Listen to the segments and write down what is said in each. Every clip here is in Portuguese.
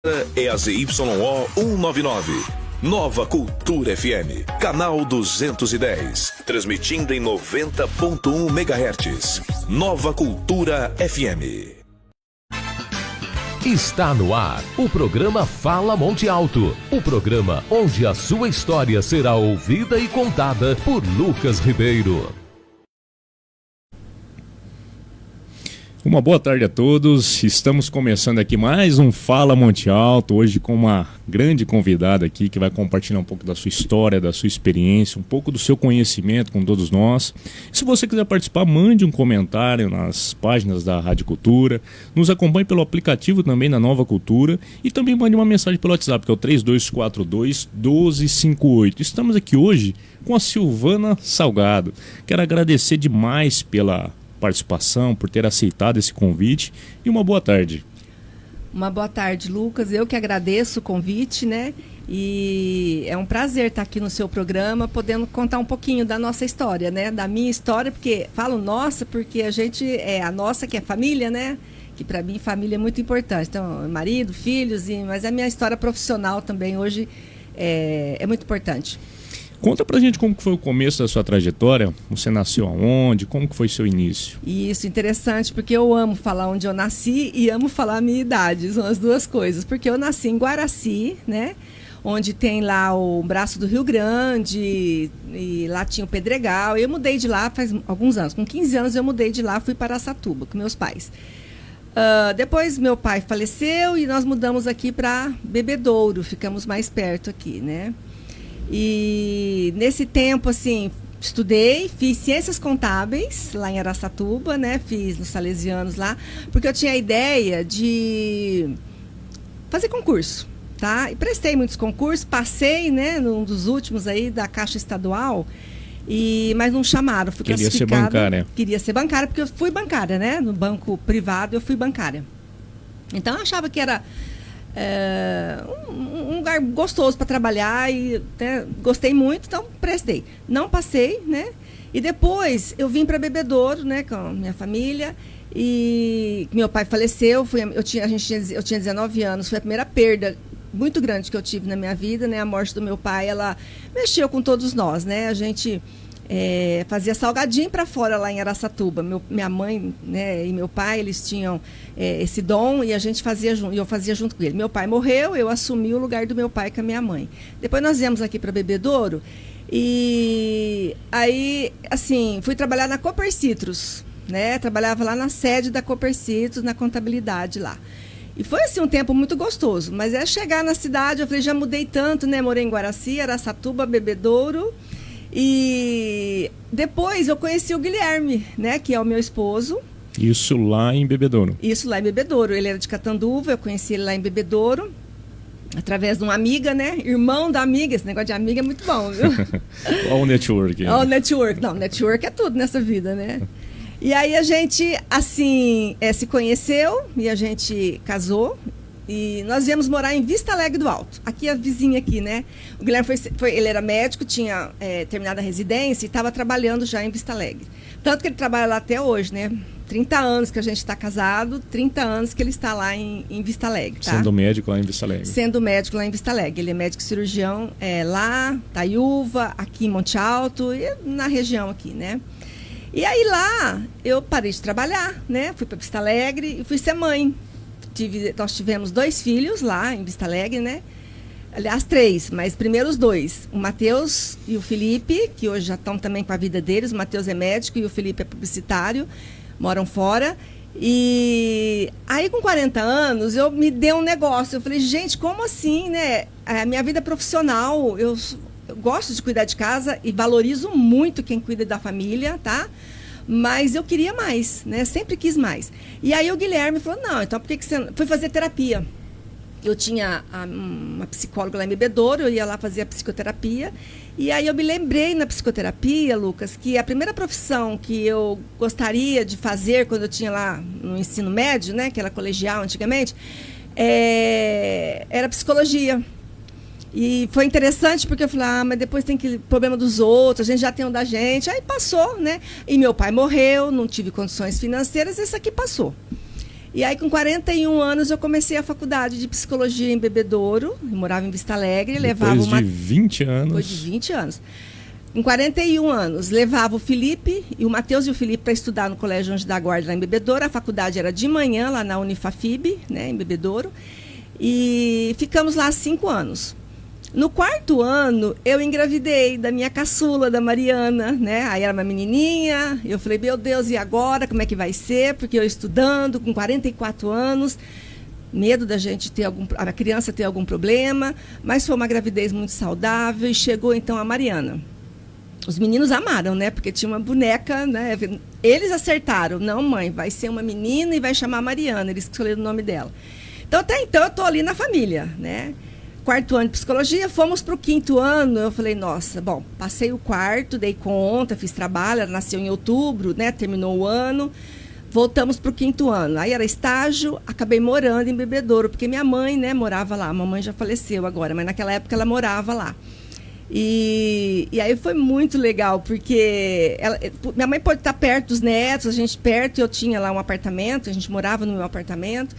É a ZYO 199. Nova Cultura FM, canal 210, transmitindo em 90.1 MHz. Nova Cultura FM. Está no ar o programa Fala Monte Alto, o programa onde a sua história será ouvida e contada por Lucas Ribeiro. Uma boa tarde a todos, estamos começando aqui mais um Fala Monte Alto, hoje com uma grande convidada aqui que vai compartilhar um pouco da sua história, da sua experiência, um pouco do seu conhecimento com todos nós. E se você quiser participar, mande um comentário nas páginas da Rádio Cultura, nos acompanhe pelo aplicativo também da Nova Cultura e também mande uma mensagem pelo WhatsApp, que é o 3242-1258. Estamos aqui hoje com a Silvana Salgado. Quero agradecer demais pela participação, por ter aceitado esse convite e uma boa tarde. Uma boa tarde, Lucas. Eu que agradeço o convite, né? E é um prazer estar aqui no seu programa, podendo contar um pouquinho da nossa história, né? Da minha história, porque falo nossa, porque a gente é a nossa, que é família, né? Que para mim família é muito importante. Então, marido, filhos, mas a minha história profissional também hoje é muito importante. Conta pra gente como que foi o começo da sua trajetória, você nasceu aonde, como que foi seu início? Isso, interessante, porque eu amo falar onde eu nasci e amo falar a minha idade, são as duas coisas, porque eu nasci em Guaraci, né, onde tem lá o braço do Rio Grande, e lá tinha o Pedregal, e eu mudei de lá faz alguns anos, com 15 anos eu mudei de lá, fui para Araçatuba com meus pais. Depois meu pai faleceu e nós mudamos aqui para Bebedouro, ficamos mais perto aqui, né. E nesse tempo, assim, estudei, fiz ciências contábeis lá em Araçatuba, né? Fiz nos Salesianos lá, porque eu tinha a ideia de fazer concurso, tá? E prestei muitos concursos, passei, né, num dos últimos aí da Caixa Estadual, mas não chamaram, fui classificada. Queria ser bancária. Queria ser bancária, porque eu fui bancária, né? No banco privado eu fui bancária. Então eu achava que era um lugar gostoso para trabalhar e gostei muito, então prestei. Não passei, né? E depois eu vim para Bebedouro, né, com a minha família, e meu pai faleceu, eu tinha 19 anos, foi a primeira perda muito grande que eu tive na minha vida, né? A morte do meu pai, ela mexeu com todos nós, né? A gente fazia salgadinho para fora lá em Araçatuba. Minha mãe, né, e meu pai, eles tinham esse dom e a gente fazia junto, e eu fazia junto com ele. Meu pai morreu, eu assumi o lugar do meu pai com a minha mãe. Depois nós viemos aqui para Bebedouro e aí, assim, fui trabalhar na Cooper Citrus, né? Trabalhava lá na sede da Cooper Citrus, na contabilidade lá. E foi assim um tempo muito gostoso, mas chegar na cidade, eu falei, já mudei tanto, né? Morei em Guaraci, Araçatuba, Bebedouro. E depois eu conheci o Guilherme, né, que é o meu esposo. Isso lá em Bebedouro? Isso lá em Bebedouro. Ele era de Catanduva, eu conheci ele lá em Bebedouro, através de uma amiga, né? Irmão da amiga, esse negócio de amiga é muito bom, viu? Olha o network. Olha o network. Não, network é tudo nessa vida, né? E aí a gente, assim, se conheceu e a gente casou. E nós viemos morar em Vista Alegre do Alto, aqui a vizinha aqui, né? O Guilherme ele era médico, tinha terminado a residência e estava trabalhando já em Vista Alegre. Tanto que ele trabalha lá até hoje, né? 30 anos que a gente está casado, 30 anos que ele está lá em Vista Alegre, tá? Sendo médico lá em Vista Alegre. Sendo médico lá em Vista Alegre. Ele é médico cirurgião lá, Taiúva, aqui em Monte Alto e na região aqui, né? E aí lá eu parei de trabalhar, né? Fui para Vista Alegre e fui ser mãe. Nós tivemos 2 filhos lá em Vista Alegre, né? Aliás, 3, mas primeiro os 2. O Matheus e o Felipe, que hoje já estão também com a vida deles. O Matheus é médico e o Felipe é publicitário, moram fora. E aí, com 40 anos, eu me dei um negócio. Eu falei, gente, como assim, né? A minha vida profissional, eu gosto de cuidar de casa e valorizo muito quem cuida da família, tá? Mas eu queria mais, né? Sempre quis mais. E aí o Guilherme falou, não, então por que você não... Fui fazer terapia. Eu tinha uma psicóloga lá em Bebedouro, eu ia lá fazer a psicoterapia. E aí eu me lembrei na psicoterapia, Lucas, que a primeira profissão que eu gostaria de fazer quando eu tinha lá no ensino médio, né? Que era colegial antigamente, era psicologia. E foi interessante porque eu falei, mas depois tem problema dos outros, a gente já tem um da gente. Aí passou, né? E meu pai morreu, não tive condições financeiras, isso aqui passou. E aí, com 41 anos, eu comecei a faculdade de psicologia em Bebedouro. Eu morava em Vista Alegre. Depois de 20 anos. Depois de 20 anos. Em 41 anos, levava o Felipe, e o Matheus e o Felipe, para estudar no Colégio Anjo da Guarda, lá em Bebedouro. A faculdade era de manhã, lá na Unifafib, né, em Bebedouro. E ficamos lá 5 anos. No 4º ano, eu engravidei da minha caçula, da Mariana, né? Aí era uma menininha, eu falei, meu Deus, e agora? Como é que vai ser? Porque eu estudando, com 44 anos, medo da gente ter a criança ter algum problema, mas foi uma gravidez muito saudável e chegou então a Mariana. Os meninos amaram, né? Porque tinha uma boneca, né? Eles acertaram, não, mãe, vai ser uma menina e vai chamar Mariana, eles escolheram o nome dela. Então, até então, eu tô ali na família, né? 4º ano de psicologia, fomos para o 5º ano, eu falei, nossa, bom, passei o 4º, dei conta, fiz trabalho, ela nasceu em outubro, né, terminou o ano, voltamos para o 5º ano, aí era estágio, acabei morando em Bebedouro, porque minha mãe, né, morava lá, a mamãe já faleceu agora, mas naquela época ela morava lá. E aí foi muito legal, porque minha mãe pode estar perto dos netos, a gente perto, eu tinha lá um apartamento, a gente morava no meu apartamento,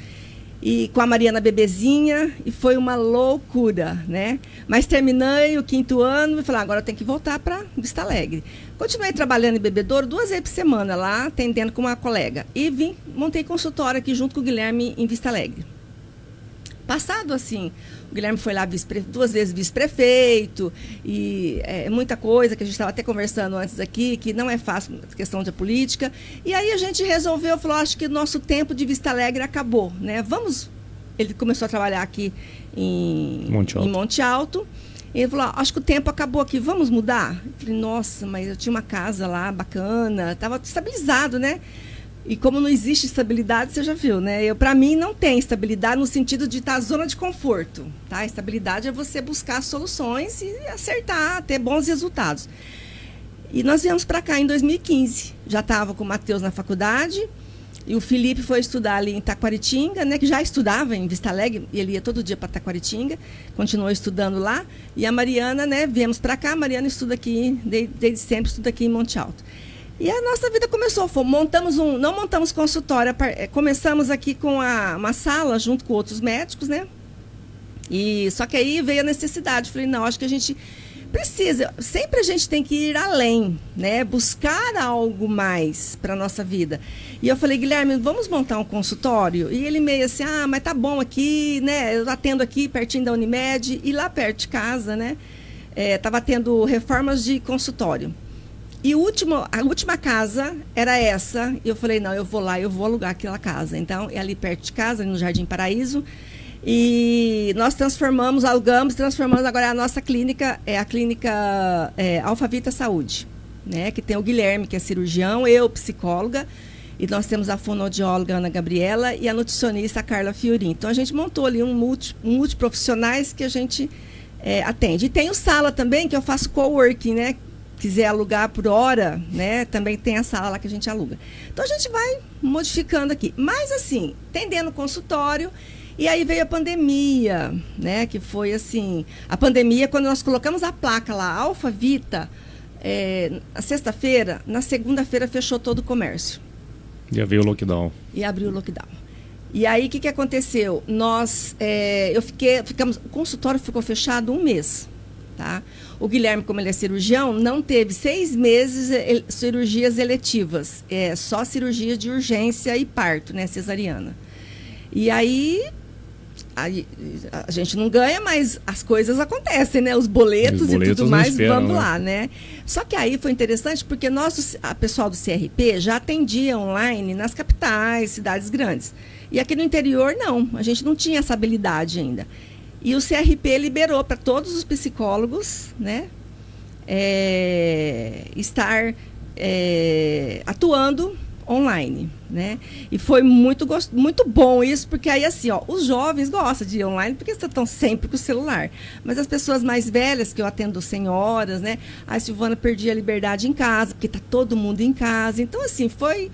e com a Mariana bebezinha, e foi uma loucura, né? Mas terminei o 5º ano e falei, agora eu tenho que voltar para Vista Alegre. Continuei trabalhando em Bebedouro 2 vezes por semana lá, atendendo com uma colega. E montei consultório aqui junto com o Guilherme em Vista Alegre. Passado assim, o Guilherme foi lá 2 vezes vice-prefeito, e muita coisa que a gente estava até conversando antes aqui, que não é fácil a questão da política. E aí a gente resolveu, falou, acho que o nosso tempo de Vista Alegre acabou, né? Ele começou a trabalhar aqui em Monte Alto. E ele falou, acho que o tempo acabou aqui, vamos mudar? Eu falei, nossa, mas eu tinha uma casa lá bacana, estava estabilizado, né? E como não existe estabilidade, você já viu, né? Para mim, não tem estabilidade no sentido de estar na zona de conforto, tá? Estabilidade é você buscar soluções e acertar, ter bons resultados. E nós viemos para cá em 2015. Já estava com o Matheus na faculdade, e o Felipe foi estudar ali em Taquaritinga, né? Que já estudava em Vista Alegre, e ele ia todo dia para Taquaritinga, continuou estudando lá. E a Mariana, né? Viemos para cá, a Mariana estuda aqui, desde sempre estuda aqui em Monte Alto. E a nossa vida começou, não montamos consultório, começamos aqui com uma sala junto com outros médicos, né? Só que aí veio a necessidade, falei, não, acho que a gente precisa, sempre a gente tem que ir além, né? Buscar algo mais para a nossa vida. E eu falei, Guilherme, vamos montar um consultório? E ele meio assim, mas tá bom aqui, né? Eu atendo aqui pertinho da Unimed, e lá perto de casa, né? Tava tendo reformas de consultório. E a última casa era essa. E eu falei, não, eu vou lá, eu vou alugar aquela casa. Então, é ali perto de casa, ali no Jardim Paraíso. E nós alugamos, transformamos. Agora a nossa clínica é a clínica Alfavita Saúde, né? Que tem o Guilherme, que é cirurgião, eu, psicóloga. E nós temos a fonoaudióloga Ana Gabriela e a nutricionista Carla Fiorin. Então, a gente montou ali um multiprofissionais que a gente atende. E tem o sala também, que eu faço coworking, né? Quiser alugar por hora, né? Também tem a sala lá que a gente aluga. Então a gente vai modificando aqui. Mas assim, atendendo o consultório, e aí veio a pandemia, né? Que foi assim, a pandemia, quando nós colocamos a placa lá, Alfavita, na sexta-feira, na segunda-feira fechou todo o comércio. Já veio o lockdown. E abriu o lockdown. E aí, o que aconteceu? O consultório ficou fechado 1 mês, tá? O Guilherme, como ele é cirurgião, não teve 6 meses cirurgias eletivas. Só cirurgia de urgência e parto, né? Cesariana. E aí a gente não ganha, mas as coisas acontecem, né? Os boletos e tudo mais, vamos lá, né? Só que aí foi interessante porque a pessoal do CRP já atendia online nas capitais, cidades grandes. E aqui no interior, não. A gente não tinha essa habilidade ainda. E o CRP liberou para todos os psicólogos, né, estar atuando online, né? E foi muito bom isso, porque aí assim, os jovens gostam de ir online porque estão sempre com o celular. Mas as pessoas mais velhas, que eu atendo senhoras, né? A Silvana perdia a liberdade em casa, porque está todo mundo em casa. Então, assim, foi,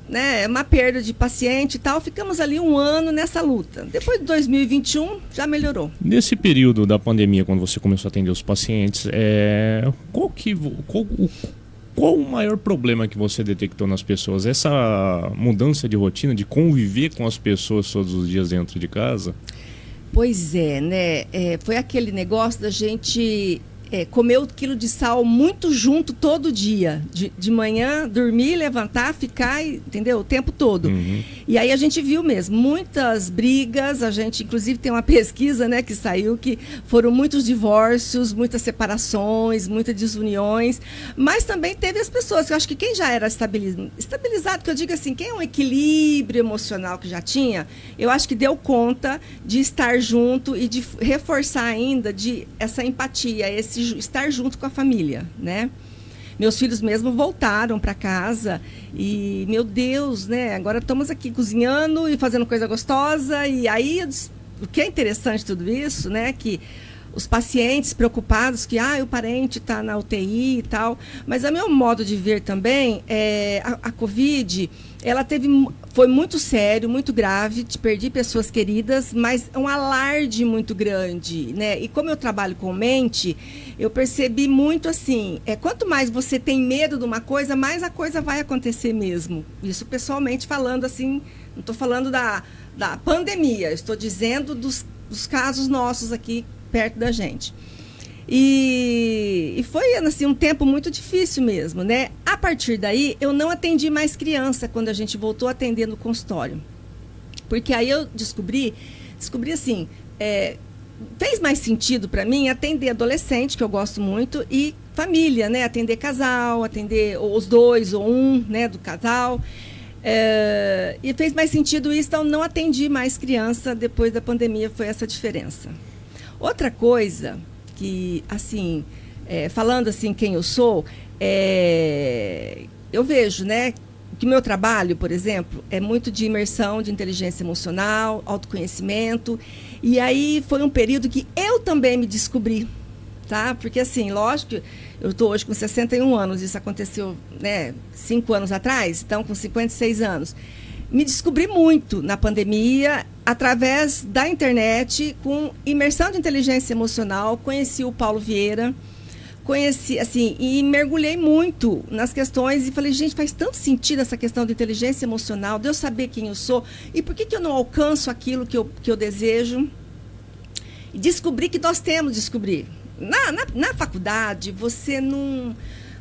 né, uma perda de paciente e tal, ficamos ali 1 ano nessa luta. Depois de 2021, já melhorou. Nesse período Qual o maior problema que você detectou nas pessoas? Essa mudança de rotina, de conviver com as pessoas todos os dias dentro de casa? Pois é, né? Foi aquele negócio da gente comer o quilo de sal muito junto todo dia. De manhã, dormir, levantar, ficar, entendeu? O tempo todo. Uhum. E aí a gente viu mesmo muitas brigas. A gente, inclusive, tem uma pesquisa, né, que saiu que foram muitos divórcios, muitas separações, muitas desuniões. Mas também teve as pessoas, eu acho que quem já era estabilizado, que eu digo assim, quem é um equilíbrio emocional que já tinha, eu acho que deu conta de estar junto e de reforçar ainda essa empatia, esse estar junto com a família, né? Meus filhos mesmo voltaram para casa e, meu Deus, né? Agora estamos aqui cozinhando e fazendo coisa gostosa. E aí, o que é interessante tudo isso, né? Que os pacientes preocupados que o parente está na UTI e tal. Mas, a meu modo de ver também, a Covid, ela foi muito sério, muito grave, perdi pessoas queridas, mas um alarde muito grande, né? E como eu trabalho com mente, eu percebi muito assim, quanto mais você tem medo de uma coisa, mais a coisa vai acontecer mesmo. Isso pessoalmente falando assim, não estou falando da pandemia, estou dizendo dos casos nossos aqui perto da gente. E foi assim, um tempo muito difícil mesmo, né? A partir daí, eu não atendi mais criança quando a gente voltou a atender no consultório. Porque aí eu descobri assim, fez mais sentido para mim atender adolescente, que eu gosto muito, e família, né? Atender casal, atender os dois ou um, né, do casal. E fez mais sentido isso, então não atendi mais criança depois da pandemia, foi essa diferença. Outra coisa que, assim, falando assim quem eu sou, eu vejo, né, que o meu trabalho, por exemplo, é muito de imersão, de inteligência emocional, autoconhecimento, e aí foi um período que eu também me descobri, tá? Porque, assim, lógico, eu estou hoje com 61 anos, isso aconteceu, né, 5 anos atrás, então com 56 anos. Me descobri muito na pandemia, através da internet, com imersão de inteligência emocional, conheci o Paulo Vieira, conheci, assim, e mergulhei muito nas questões e falei, gente, faz tanto sentido essa questão de inteligência emocional, de eu saber quem eu sou e por que eu não alcanço aquilo que eu desejo. E descobri que nós temos de descobrir. Na faculdade, você não...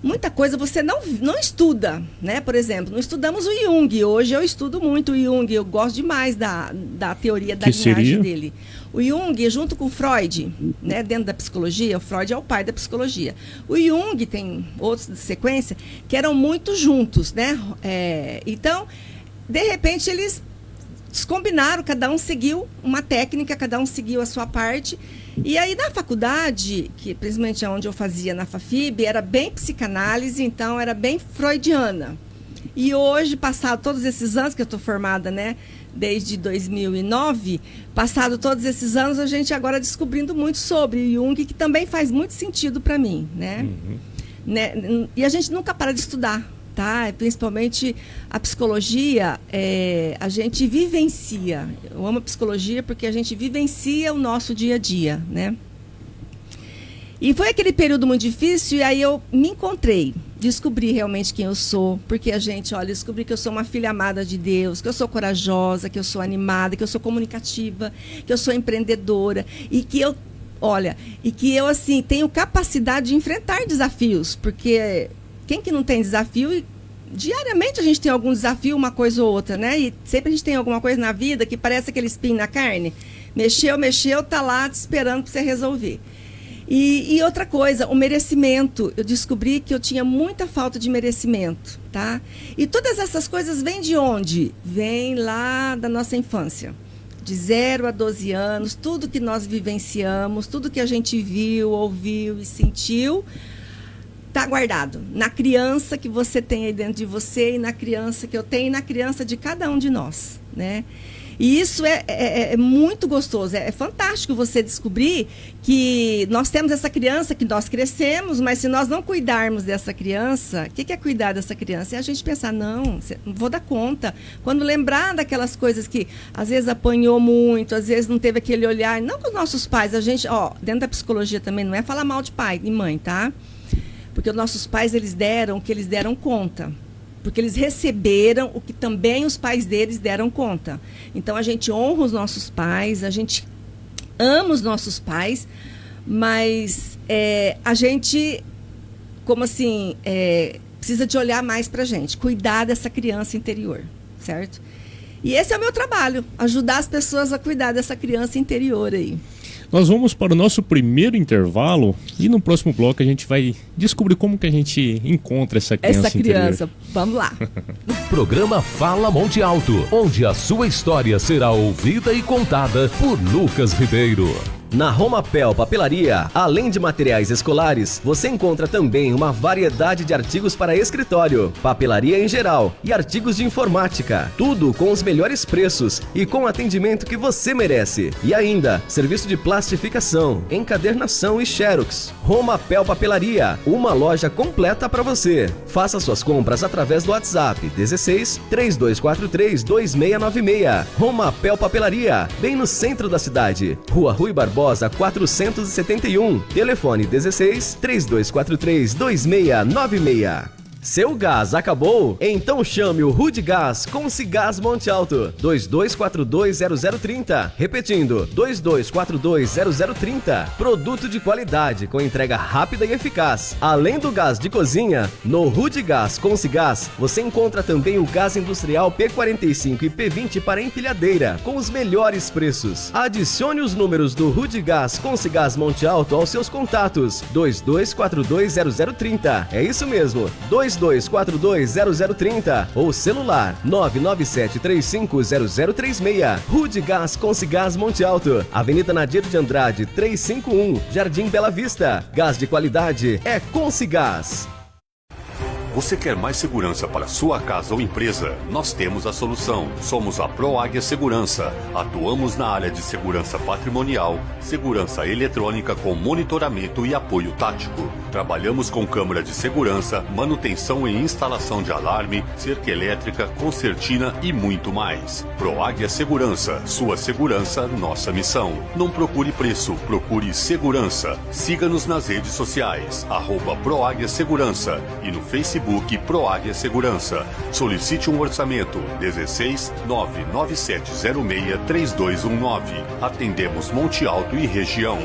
Muita coisa você não estuda, né? Por exemplo, não estudamos o Jung. Hoje eu estudo muito o Jung. Eu gosto demais da teoria da linhagem dele. O Jung, junto com o Freud, né? Dentro da psicologia, o Freud é o pai da psicologia. O Jung tem outros de sequência que eram muito juntos, né? Então, de repente, eles combinaram, cada um seguiu uma técnica, cada um seguiu a sua parte. E aí, na faculdade, que principalmente onde eu fazia na FAFIB, era bem psicanálise, então era bem freudiana. E hoje, passado todos esses anos, que eu estou formada, né, desde 2009, passado todos esses anos, a gente agora descobrindo muito sobre Jung, que também faz muito sentido para mim, né? Uhum. Né? E a gente nunca para de estudar. Tá? Principalmente a psicologia, a gente vivencia. Eu amo a psicologia porque a gente vivencia o nosso dia a dia, né? E foi aquele período muito difícil e aí eu me encontrei, descobri realmente quem eu sou, porque descobri que eu sou uma filha amada de Deus, que eu sou corajosa, que eu sou animada, que eu sou comunicativa, que eu sou empreendedora e que eu, assim, tenho capacidade de enfrentar desafios, porque... Quem que não tem desafio? E diariamente a gente tem algum desafio, uma coisa ou outra, né? E sempre a gente tem alguma coisa na vida que parece aquele espinho na carne. Mexeu, tá lá te esperando para você resolver. E outra coisa, o merecimento. Eu descobri que eu tinha muita falta de merecimento, tá? E todas essas coisas vêm de onde? Vêm lá da nossa infância. De 0 a 12 anos, tudo que nós vivenciamos, tudo que a gente viu, ouviu e sentiu... está guardado na criança que você tem aí dentro de você e na criança que eu tenho e na criança de cada um de nós, né? E isso é muito gostoso, é fantástico você descobrir que nós temos essa criança, que nós crescemos, mas se nós não cuidarmos dessa criança, o que é cuidar dessa criança? É a gente pensar, não vou dar conta. Quando lembrar daquelas coisas que às vezes apanhou muito, às vezes não teve aquele olhar, não com os nossos pais, a gente, dentro da psicologia também não é falar mal de pai e mãe, tá? Porque os nossos pais, eles deram o que eles deram conta. Porque eles receberam o que também os pais deles deram conta. Então, a gente honra os nossos pais, a gente ama os nossos pais, mas a gente, como assim, precisa de olhar mais pra gente, cuidar dessa criança interior, certo? E esse é o meu trabalho, ajudar as pessoas a cuidar dessa criança interior aí. Nós vamos para o nosso primeiro intervalo e no próximo bloco a gente vai descobrir como que a gente encontra essa criança interior. Vamos lá. Programa Fala Monte Alto, onde a sua história será ouvida e contada por Lucas Ribeiro. Na Romapel Papelaria, além de materiais escolares, você encontra também uma variedade de artigos para escritório, papelaria em geral e artigos de informática. Tudo com os melhores preços e com o atendimento que você merece. E ainda, serviço de plastificação, encadernação e xerox. Romapel Papelaria, uma loja completa para você. Faça suas compras através do WhatsApp 16 3243 2696. Romapel Papelaria, bem no centro da cidade. Rua Rui Barbosa 471, telefone 16 3243 2696. Seu gás acabou? Então chame o Rudigás Consigás Monte Alto 22420030. Repetindo, 22420030. Produto de qualidade com entrega rápida e eficaz. Além do gás de cozinha, no Rudigás Consigás você encontra também o gás industrial P45 e P20 para empilhadeira com os melhores preços. Adicione os números do Rudigás Consigás Monte Alto aos seus contatos 22420030. É isso mesmo, 22420030 ou celular 997350036. Rudigás Consigás Monte Alto, Avenida Nadir de Andrade 351, Jardim Bela Vista. Gás de qualidade é Consigás. Você quer mais segurança para sua casa ou empresa? Nós temos a solução. Somos a ProAguia Segurança. Atuamos na área de segurança patrimonial, segurança eletrônica com monitoramento e apoio tático. Trabalhamos com câmera de segurança, manutenção e instalação de alarme, cerca elétrica, concertina e muito mais. ProAguia Segurança. Sua segurança, nossa missão. Não procure preço, procure segurança. Siga-nos nas redes sociais, @ProAguia Segurança e no Facebook ProAguia Segurança. Solicite um orçamento 16 99706 3219. Atendemos Monte Alto e região.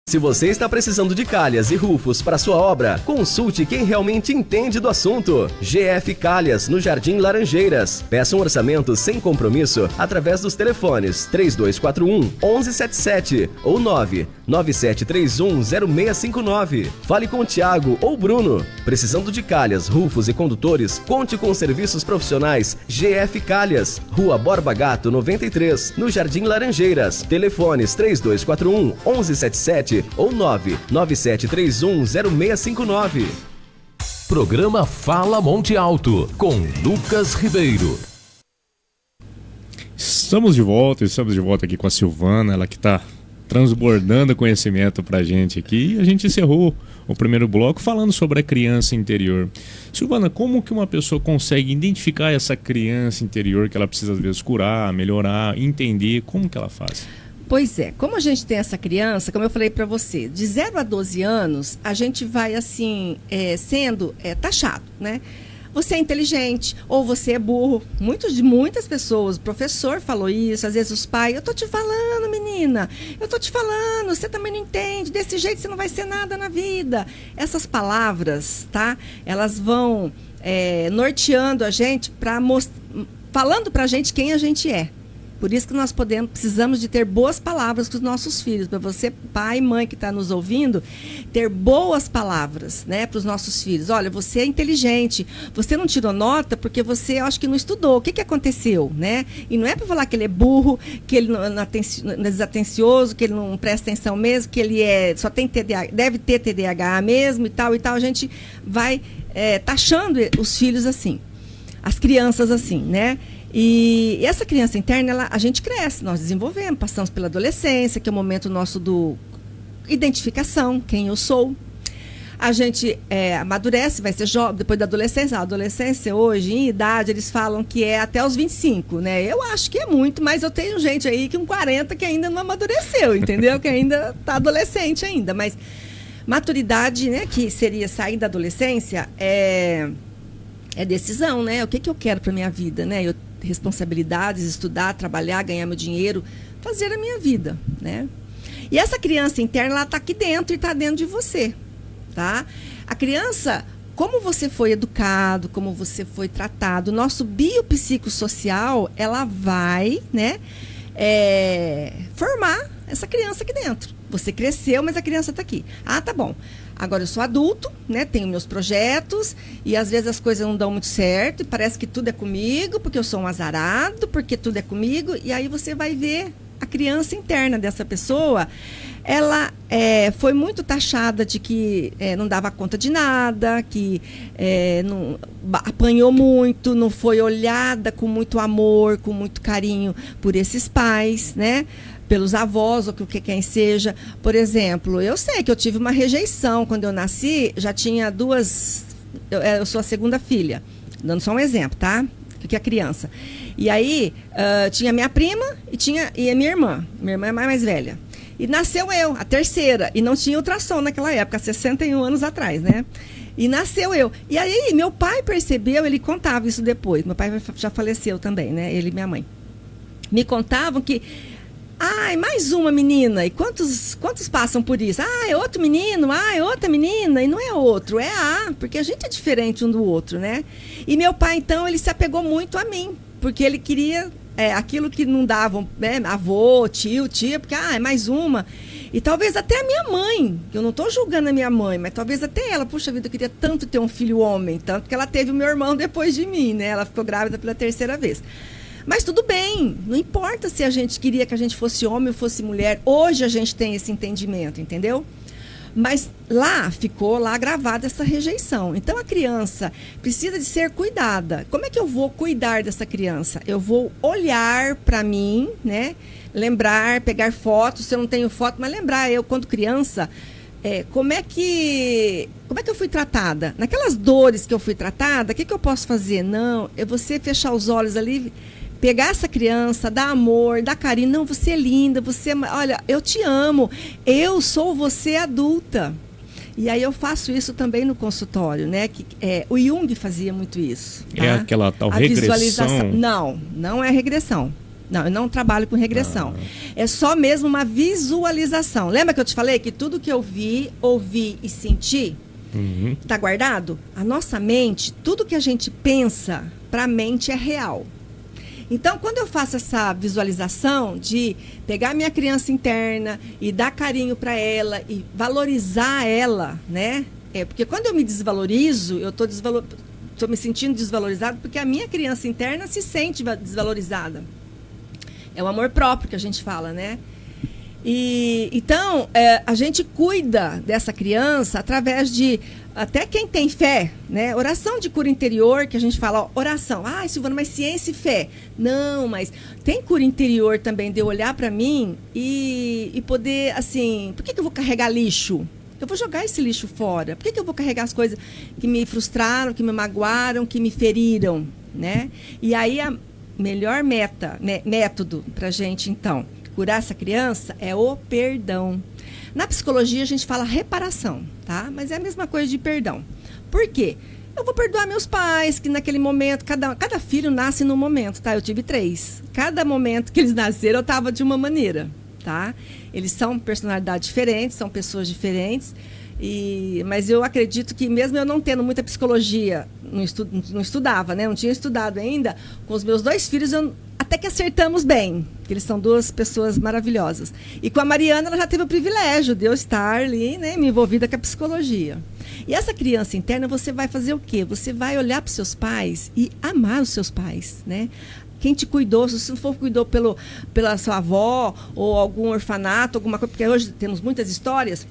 Se você está precisando de calhas e rufos para sua obra, consulte quem realmente entende do assunto. GF Calhas, no Jardim Laranjeiras. Peça um orçamento sem compromisso através dos telefones 3241-1177 ou 99731-0659. Fale com o Thiago ou Bruno. Precisando de calhas, rufos e condutores, conte com os serviços profissionais GF Calhas, Rua Borba Gato 93, no Jardim Laranjeiras. Telefones 3241-1177 ou 99731-0659. Programa Fala Monte Alto, com Lucas Ribeiro. Estamos de volta aqui com a Silvana, ela que está transbordando conhecimento pra gente aqui. E a gente encerrou o primeiro bloco falando sobre a criança interior. Silvana, como que uma pessoa consegue identificar essa criança interior que ela precisa às vezes curar, melhorar, entender, como que ela faz? Pois é, como a gente tem essa criança, como eu falei para você, de 0 a 12 anos, a gente vai assim, sendo taxado, né? Você é inteligente ou você é burro. Muitas pessoas, o professor falou isso, às vezes os pais, eu tô te falando, menina, eu tô te falando, você também não entende, desse jeito você não vai ser nada na vida. Essas palavras, tá? Elas vão norteando a gente, falando pra gente quem a gente é. Por isso que nós precisamos de ter boas palavras com os nossos filhos. Para você, pai e mãe que está nos ouvindo, ter boas palavras, né, para os nossos filhos. Olha, você é inteligente, você não tirou nota porque você, acho que não estudou. O que aconteceu, né? E não é para falar que ele é burro, que ele não é desatencioso, que ele não presta atenção mesmo, que ele só tem TDAH, deve ter TDAH mesmo e tal. A gente vai taxando os filhos assim, as crianças assim, né? E essa criança interna, a gente cresce, nós desenvolvemos, passamos pela adolescência, que é o momento nosso do identificação, quem eu sou. A gente amadurece, vai ser jovem, depois da adolescência. A adolescência hoje, em idade, eles falam que é até os 25, né? Eu acho que é muito, mas eu tenho gente aí com 40 que ainda não amadureceu, entendeu? Que ainda está adolescente ainda, mas Maturidade, né, que seria sair da adolescência, é decisão, né? O que eu quero para minha vida, né? Responsabilidades, estudar, trabalhar, ganhar meu dinheiro, fazer a minha vida, né? E essa criança interna, ela está aqui dentro e está dentro de você, tá? A criança, como você foi educado, como você foi tratado, o nosso biopsicossocial, ela vai, né, formar essa criança aqui dentro. Você cresceu, mas a criança está aqui. Ah, tá bom. Agora eu sou adulto, né? Tenho meus projetos e às vezes as coisas não dão muito certo e parece que tudo é comigo, porque eu sou um azarado, porque tudo é comigo. E aí você vai ver a criança interna dessa pessoa. Ela foi muito taxada de que não dava conta de nada, que não, apanhou muito, não foi olhada com muito amor, com muito carinho por esses pais, né? Pelos avós, ou que quem seja. Por exemplo, eu sei que eu tive uma rejeição. Quando eu nasci, já tinha duas... Eu sou a segunda filha. Dando só um exemplo, tá? Que é criança. E aí, tinha minha prima e a minha irmã. Minha irmã é mais velha. E nasceu eu, a terceira. E não tinha ultrassom naquela época, 61 anos atrás, né? E nasceu eu. E aí, meu pai percebeu, ele contava isso depois. Meu pai já faleceu também, né? Ele e minha mãe. Me contavam que... Ai, mais uma menina. E quantos passam por isso? Ah, é outro menino. Ah, é outra menina. E não é outro, é porque a gente é diferente um do outro, né? E meu pai, então, ele se apegou muito a mim. Porque ele queria aquilo que não davam, né? Avô, tio, tia, porque, é mais uma. E talvez até a minha mãe, eu não estou julgando a minha mãe, mas talvez até ela, puxa vida, eu queria tanto ter um filho homem. Tanto que ela teve o meu irmão depois de mim, né? Ela ficou grávida pela terceira vez. Mas tudo bem, não importa se a gente queria que a gente fosse homem ou fosse mulher. Hoje a gente tem esse entendimento, entendeu? Mas ficou gravada essa rejeição. Então a criança precisa de ser cuidada. Como é que eu vou cuidar dessa criança? Eu vou olhar para mim, né? Lembrar, pegar fotos, se eu não tenho foto, mas lembrar, eu quando criança... como é que eu fui tratada? Naquelas dores que eu fui tratada, o que eu posso fazer? Não, é você fechar os olhos ali, pegar essa criança, dar amor, dar carinho. Não, você é linda, olha, eu te amo, eu sou você adulta. E aí eu faço isso também no consultório, né? O Jung fazia muito isso. Tá? É aquela tal regressão? Não é regressão. Não, eu não trabalho com regressão. É só mesmo uma visualização. Lembra que eu te falei que tudo que eu vi, ouvi e senti está guardado? A nossa mente, tudo que a gente pensa, para a mente é real. Então, quando eu faço essa visualização de pegar minha criança interna e dar carinho para ela e valorizar ela, né? Porque quando eu me desvalorizo, eu estou me sentindo desvalorizada porque a minha criança interna se sente desvalorizada. É o amor próprio que a gente fala, né? Então, a gente cuida dessa criança através de, até quem tem fé, né? Oração de cura interior, que a gente fala, oração. Silvana, mas ciência e fé. Não, mas tem cura interior também de eu olhar para mim e poder, assim, por que eu vou carregar lixo? Eu vou jogar esse lixo fora. Por que eu vou carregar as coisas que me frustraram, que me magoaram, que me feriram, né? E aí melhor método para a gente, então, curar essa criança é o perdão. Na psicologia, a gente fala reparação, tá? Mas é a mesma coisa de perdão. Por quê? Eu vou perdoar meus pais, que naquele momento, cada filho nasce num momento, tá? Eu tive 3. Cada momento que eles nasceram, eu estava de uma maneira, tá? Eles são personalidades diferentes, são pessoas diferentes. Mas eu acredito que mesmo eu não tendo muita psicologia, não estudava, né? Não tinha estudado ainda, com os meus 2 filhos até que acertamos bem, que eles são 2 pessoas maravilhosas. E com a Mariana, ela já teve o privilégio de eu estar ali, né, me envolvida com a psicologia. E essa criança interna, você vai fazer o quê? Você vai olhar para os seus pais e amar os seus pais, né? Quem te cuidou, se você for cuidou pela sua avó ou algum orfanato, alguma coisa, porque hoje temos muitas histórias,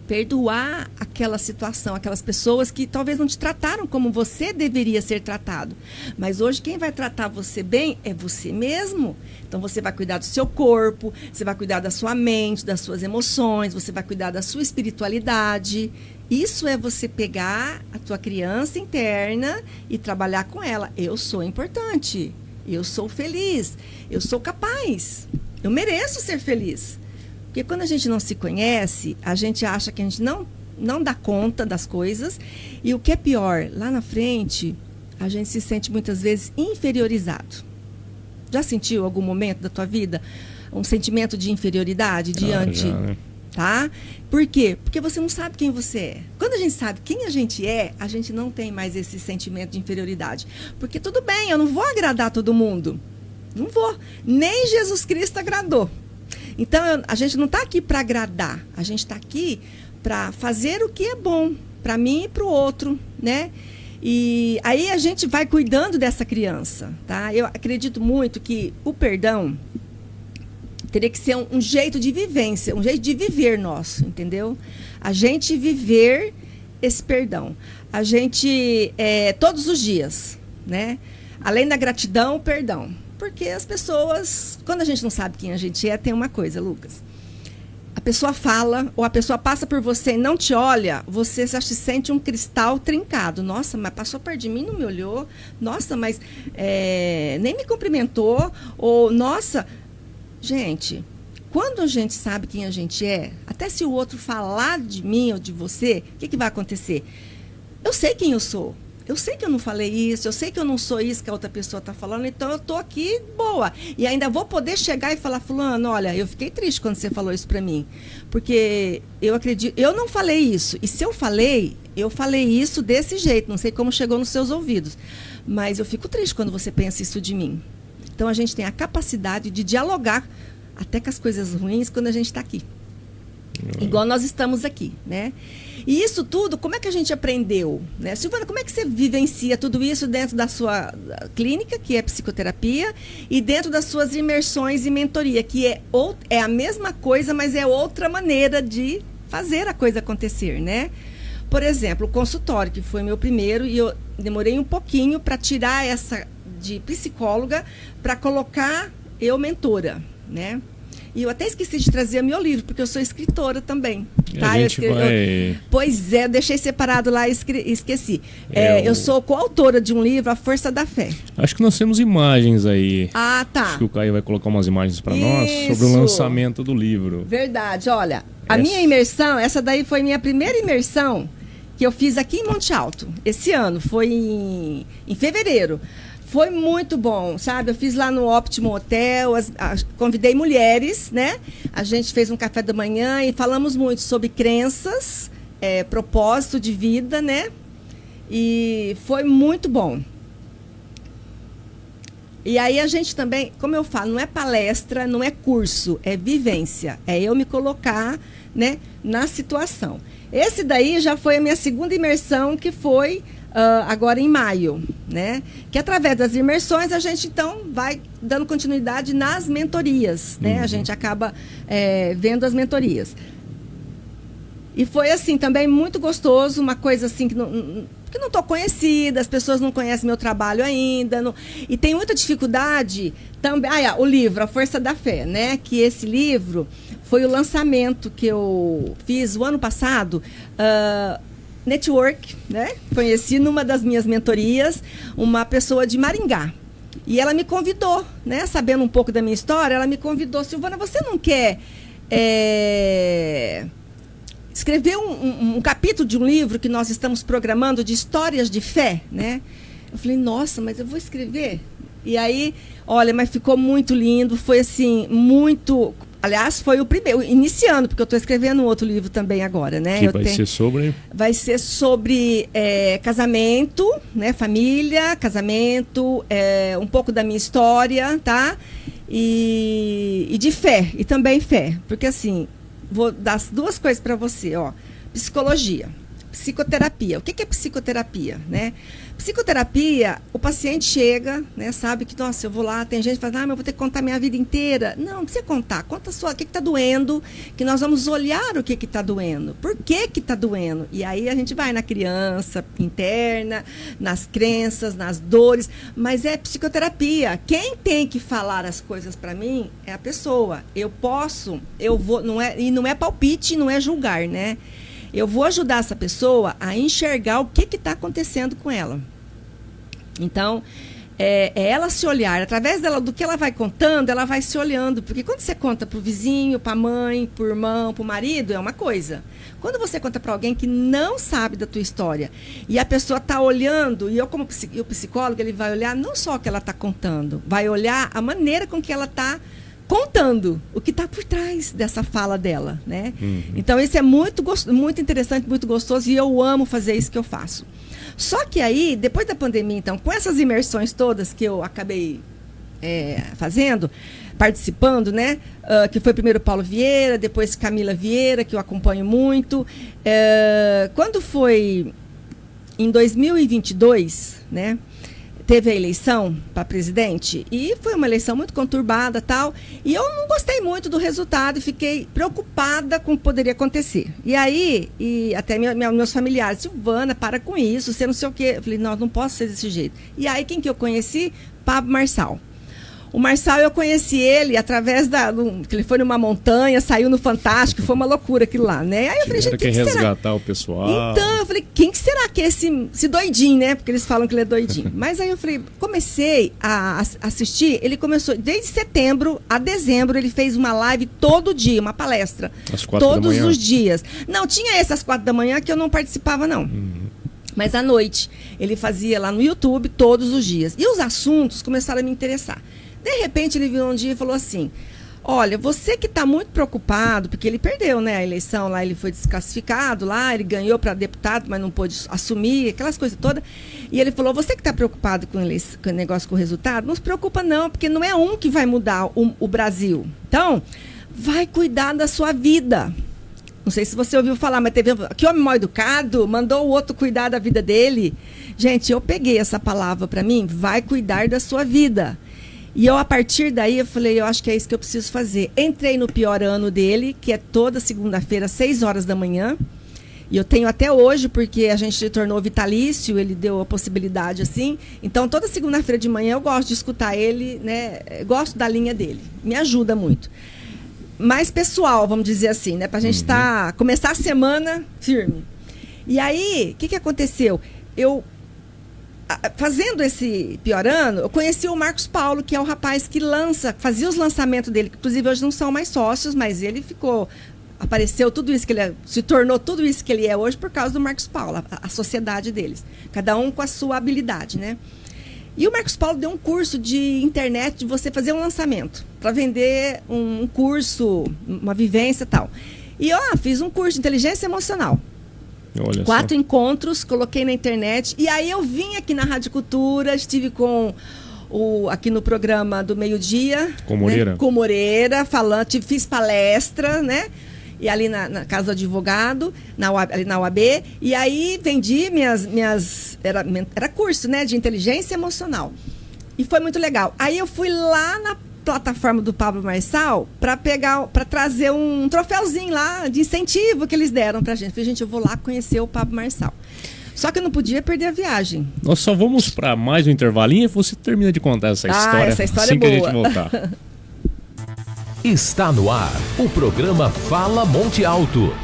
perdoar aquela situação, aquelas pessoas que talvez não te trataram como você deveria ser tratado. Mas hoje quem vai tratar você bem é você mesmo. Então você vai cuidar do seu corpo, você vai cuidar da sua mente, das suas emoções, você vai cuidar da sua espiritualidade. Isso é você pegar a tua criança interna e trabalhar com ela. Eu sou importante, eu sou feliz, eu sou capaz, eu mereço ser feliz. Porque quando a gente não se conhece, a gente acha que a gente não dá conta das coisas. E o que é pior, lá na frente, a gente se sente muitas vezes inferiorizado. Já sentiu algum momento da tua vida um sentimento de inferioridade diante... Já, né? Tá? Por quê? Porque você não sabe quem você é. Quando a gente sabe quem a gente não tem mais esse sentimento de inferioridade. Porque tudo bem, eu não vou agradar todo mundo. Não vou. Nem Jesus Cristo agradou. Então, a gente não está aqui para agradar. A gente está aqui para fazer o que é bom para mim e para o outro, né? E aí a gente vai cuidando dessa criança, tá? Eu acredito muito que o perdão teria que ser um jeito de vivência, um jeito de viver nosso, entendeu? A gente viver esse perdão. A gente, todos os dias, né? Além da gratidão, o perdão. Porque as pessoas, quando a gente não sabe quem a gente é, tem uma coisa, Lucas. A pessoa fala, ou a pessoa passa por você e não te olha, você já se sente um cristal trincado. Nossa, mas passou perto de mim, não me olhou. Nossa, mas nem me cumprimentou. Ou, nossa... Gente, quando a gente sabe quem a gente é, até se o outro falar de mim ou de você, o que vai acontecer? Eu sei quem eu sou. Eu sei que eu não falei isso, eu sei que eu não sou isso que a outra pessoa está falando, então eu estou aqui boa. E ainda vou poder chegar e falar, fulano, olha, eu fiquei triste quando você falou isso para mim. Porque eu acredito, eu não falei isso. E se eu falei isso desse jeito, não sei como chegou nos seus ouvidos. Mas eu fico triste quando você pensa isso de mim. Então, a gente tem a capacidade de dialogar até com as coisas ruins quando a gente está aqui. Igual nós estamos aqui, né? E isso tudo, como é que a gente aprendeu? Né? Silvana, como é que você vivencia tudo isso dentro da sua clínica, que é psicoterapia, e dentro das suas imersões e mentoria, que é a mesma coisa, mas é outra maneira de fazer a coisa acontecer, né? Por exemplo, o consultório, que foi meu primeiro, e eu demorei um pouquinho para tirar essa de psicóloga para colocar eu mentora, né? E eu até esqueci de trazer meu livro, porque eu sou escritora também. Tá? Pois é, eu deixei separado lá e esqueci. Eu sou coautora de um livro, A Força da Fé. Acho que nós temos imagens aí. Ah, tá. Acho que o Caio vai colocar umas imagens para nós sobre o lançamento do livro. Verdade, olha. A minha imersão, essa daí foi minha primeira imersão que eu fiz aqui em Monte Alto, esse ano, foi em fevereiro. Foi muito bom, sabe? Eu fiz lá no Óptimo Hotel, convidei mulheres, né? A gente fez um café da manhã e falamos muito sobre crenças, propósito de vida, né? E foi muito bom. E aí a gente também, como eu falo, não é palestra, não é curso, é vivência. É eu me colocar, né, na situação. Esse daí já foi a minha segunda imersão, que foi... agora em maio, né? Que através das imersões a gente então vai dando continuidade nas mentorias, né? A gente acaba vendo as mentorias. E foi assim também muito gostoso, uma coisa assim que não estou conhecida, as pessoas não conhecem meu trabalho ainda, e tem muita dificuldade também. O livro A Força da Fé, né? Que esse livro foi o lançamento que eu fiz o ano passado. Network, né? Conheci numa das minhas mentorias uma pessoa de Maringá. E ela me convidou, né? Sabendo um pouco da minha história, ela me convidou. Silvana, você não quer escrever um capítulo de um livro que nós estamos programando de histórias de fé, né? Eu falei, nossa, mas eu vou escrever? E aí, olha, mas ficou muito lindo, foi assim, muito... Aliás, foi o primeiro, iniciando, porque eu estou escrevendo um outro livro também agora, né? Que vai ser sobre? Vai ser sobre casamento, né? Família, casamento, um pouco da minha história, tá? E de fé, e também fé. Porque assim, vou dar as duas coisas para você, ó. Psicologia, psicoterapia. O que é psicoterapia, né? Psicoterapia, o paciente chega, né, sabe que, nossa, eu vou lá, tem gente que fala, mas eu vou ter que contar minha vida inteira. Não, não precisa contar. Conta só o que está doendo, que nós vamos olhar o que está doendo. Por que está doendo? E aí a gente vai na criança interna, nas crenças, nas dores, mas é psicoterapia. Quem tem que falar as coisas para mim é a pessoa. Eu vou, não é palpite, não é julgar, né? Eu vou ajudar essa pessoa a enxergar o que está acontecendo com ela. Então, é ela se olhar. Através dela, do que ela vai contando, ela vai se olhando. Porque quando você conta para o vizinho, para a mãe, para o irmão, para o marido, é uma coisa. Quando você conta para alguém que não sabe da tua história e a pessoa está olhando, e eu como o psicólogo, ele vai olhar não só o que ela está contando, vai olhar a maneira com que ela está contando, o que está por trás dessa fala dela, né? Então, isso é muito interessante, muito gostoso, e eu amo fazer isso que eu faço. Só que aí, depois da pandemia, então, com essas imersões todas que eu acabei fazendo, participando, né? Que foi primeiro Paulo Vieira, depois Camila Vieira, que eu acompanho muito. Quando foi em 2022, né? Teve a eleição para presidente e foi uma eleição muito conturbada tal, e eu não gostei muito do resultado e fiquei preocupada com o que poderia acontecer. E aí, até meus familiares, Silvana, para com isso, você não sei o quê. Eu falei, não posso ser desse jeito. E aí, quem que eu conheci? Pablo Marçal. O Marçal, eu conheci ele através que ele foi numa montanha, saiu no Fantástico, foi uma loucura aquilo lá, né? Aí eu falei, gente, quem resgatar o pessoal. Então, eu falei, quem que será que é esse doidinho, né? Porque eles falam que ele é doidinho. Mas aí eu falei, comecei a assistir, ele começou, desde setembro a dezembro, ele fez uma live todo dia, uma palestra. Às 4 da manhã? Todos os dias. Não, tinha essas 4 da manhã que eu não participava, não. Mas à noite, ele fazia lá no YouTube todos os dias. E os assuntos começaram a me interessar. De repente, ele virou um dia e falou assim, olha, você que está muito preocupado, porque ele perdeu, né, a eleição lá, ele foi desclassificado lá, ele ganhou para deputado, mas não pôde assumir, aquelas coisas todas. E ele falou, você que está preocupado com o negócio, com o resultado, não se preocupa não, porque não é um que vai mudar o Brasil. Então, vai cuidar da sua vida. Não sei se você ouviu falar, mas teve que homem mal educado, mandou o outro cuidar da vida dele. Gente, eu peguei essa palavra para mim, vai cuidar da sua vida. E eu, a partir daí, eu falei, eu acho que é isso que eu preciso fazer. Entrei no pior ano dele, que é toda segunda-feira, às 6 horas da manhã. E eu tenho até hoje, porque a gente se tornou vitalício, ele deu a possibilidade assim. Então, toda segunda-feira de manhã eu gosto de escutar ele, né? Gosto da linha dele. Me ajuda muito. Mais pessoal, vamos dizer assim, né? Pra gente começar a semana firme. E aí, o que aconteceu? Fazendo esse pior ano, eu conheci o Marcos Paulo, que é o rapaz que fazia os lançamentos dele, que inclusive hoje não são mais sócios, mas ele apareceu tudo isso que ele se tornou tudo isso que ele é hoje por causa do Marcos Paulo, a sociedade deles. Cada um com a sua habilidade, né? E o Marcos Paulo deu um curso de internet de você fazer um lançamento, para vender um curso, uma vivência e tal. E eu fiz um curso de inteligência emocional. Olha 4 só. encontros, coloquei na internet. E aí eu vim aqui na Rádio Cultura, estive aqui no programa do meio-dia. Com Moreira. Né? Com Moreira, falando, fiz palestra, né? E ali na Casa do Advogado, ali na UAB. E aí vendi era curso, né? De inteligência emocional. E foi muito legal. Aí eu fui lá na plataforma do Pablo Marçal para trazer um troféuzinho lá de incentivo que eles deram pra gente. Falei, gente, eu vou lá conhecer o Pablo Marçal. Só que eu não podia perder a viagem. Nós só vamos para mais um intervalinho e você termina de contar essa história. Essa história assim é boa. Que a gente voltar. Está no ar o programa Fala Monte Alto.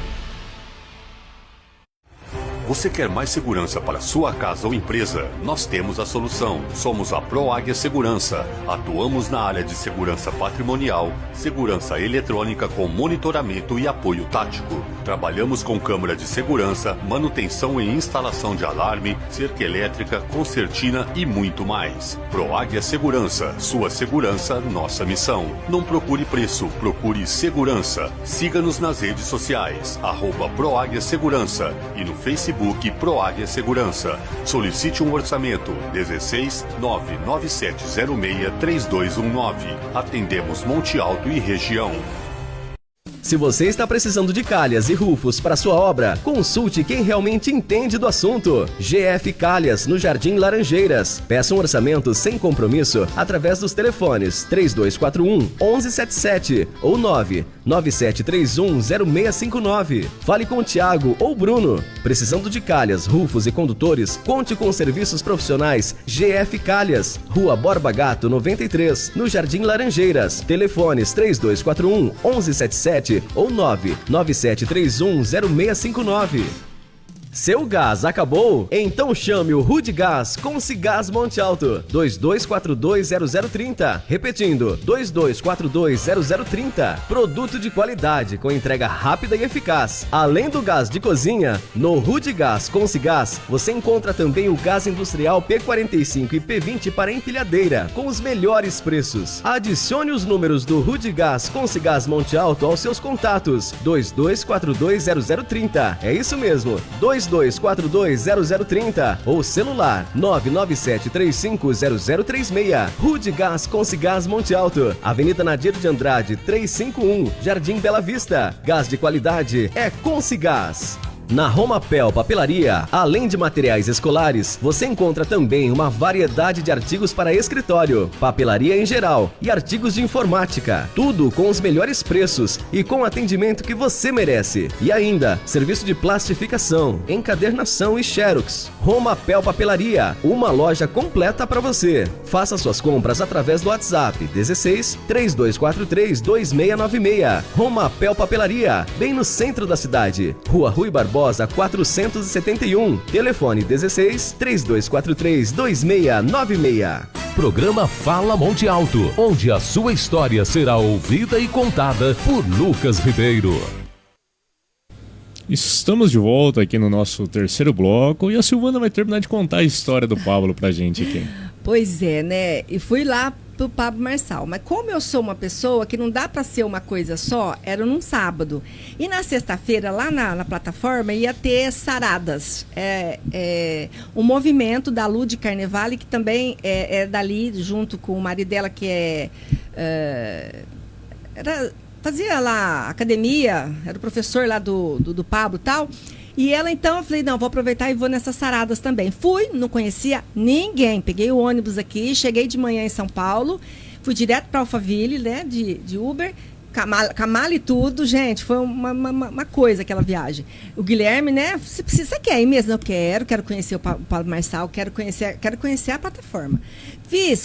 Você quer mais segurança para sua casa ou empresa? Nós temos a solução. Somos a ProAguia Segurança. Atuamos na área de segurança patrimonial, segurança eletrônica com monitoramento e apoio tático. Trabalhamos com câmera de segurança, manutenção e instalação de alarme, cerca elétrica, concertina e muito mais. ProAguia Segurança. Sua segurança, nossa missão. Não procure preço, procure segurança. Siga-nos nas redes sociais, @ProAguia Segurança e no Facebook ProAguia Segurança. Solicite um orçamento 16 99706 3219. Atendemos Monte Alto e região. Se você está precisando de calhas e rufos para sua obra, consulte quem realmente entende do assunto. GF Calhas, no Jardim Laranjeiras. Peça um orçamento sem compromisso através dos telefones 3241-1177 ou 99731-0659. Fale com o Thiago ou Bruno. Precisando de calhas, rufos e condutores, conte com serviços profissionais GF Calhas. Rua Borba Gato 93, no Jardim Laranjeiras. Telefones 3241-1177 ou 99731-0659. Seu gás acabou? Então chame o Rudgás Consigás Monte Alto. 22420030. Repetindo, 22420030. Produto de qualidade com entrega rápida e eficaz. Além do gás de cozinha, no Rudgás Consigás você encontra também o gás industrial P45 e P20 para empilhadeira, com os melhores preços. Adicione os números do Rudgás Consigás Monte Alto aos seus contatos. 22420030. É isso mesmo, 22420030 ou celular 997350036. Rudgás Consigás Monte Alto, Avenida Nadir de Andrade 351, Jardim Bela Vista. Gás de qualidade é Consigás. Na Romapel Papelaria, além de materiais escolares, você encontra também uma variedade de artigos para escritório, papelaria em geral e artigos de informática. Tudo com os melhores preços e com o atendimento que você merece. E ainda, serviço de plastificação, encadernação e xerox. Romapel Papelaria, uma loja completa para você. Faça suas compras através do WhatsApp 16 3243 2696. Romapel Papelaria, bem no centro da cidade. Rua Rui Barbosa 471. Telefone 16 3243 2696. Programa Fala Monte Alto, onde a sua história será ouvida e contada por Lucas Ribeiro. Estamos de volta aqui no nosso terceiro bloco e a Silvana vai terminar de contar a história do Pablo pra gente aqui. Pois é, né? E fui lá pro Pablo Marçal. Mas como eu sou uma pessoa que não dá para ser uma coisa só, era num sábado. E na sexta-feira, lá na plataforma, ia ter saradas. Um movimento da Lu de Carnevale, que também é dali, junto com o marido dela, que fazia lá academia, era o professor lá do Pablo e tal. E ela, então, eu falei, não, vou aproveitar e vou nessas saradas também. Fui, não conhecia ninguém. Peguei o ônibus aqui, cheguei de manhã em São Paulo, fui direto para Alphaville, né, de Uber, camala e tudo. Gente, foi uma coisa aquela viagem. O Guilherme, né, você quer ir mesmo? Eu quero conhecer o Pablo Marçal, quero conhecer a plataforma.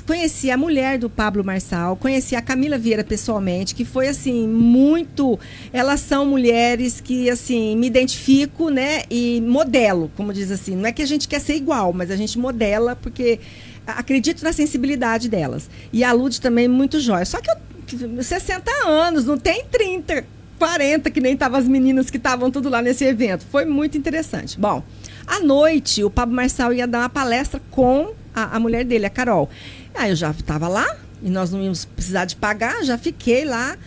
Conheci a mulher do Pablo Marçal, conheci a Camila Vieira pessoalmente, que foi, assim, muito... Elas são mulheres que, assim, me identifico, né, e modelo, como diz assim. Não é que a gente quer ser igual, mas a gente modela porque acredito na sensibilidade delas. E a Lud também, muito jóia. Só que 60 anos, não tem 30, 40, que nem estavam as meninas que estavam tudo lá nesse evento. Foi muito interessante. Bom, à noite, o Pablo Marçal ia dar uma palestra com a mulher dele, a Carol. Aí eu já estava lá, e nós não íamos precisar de pagar, já fiquei lá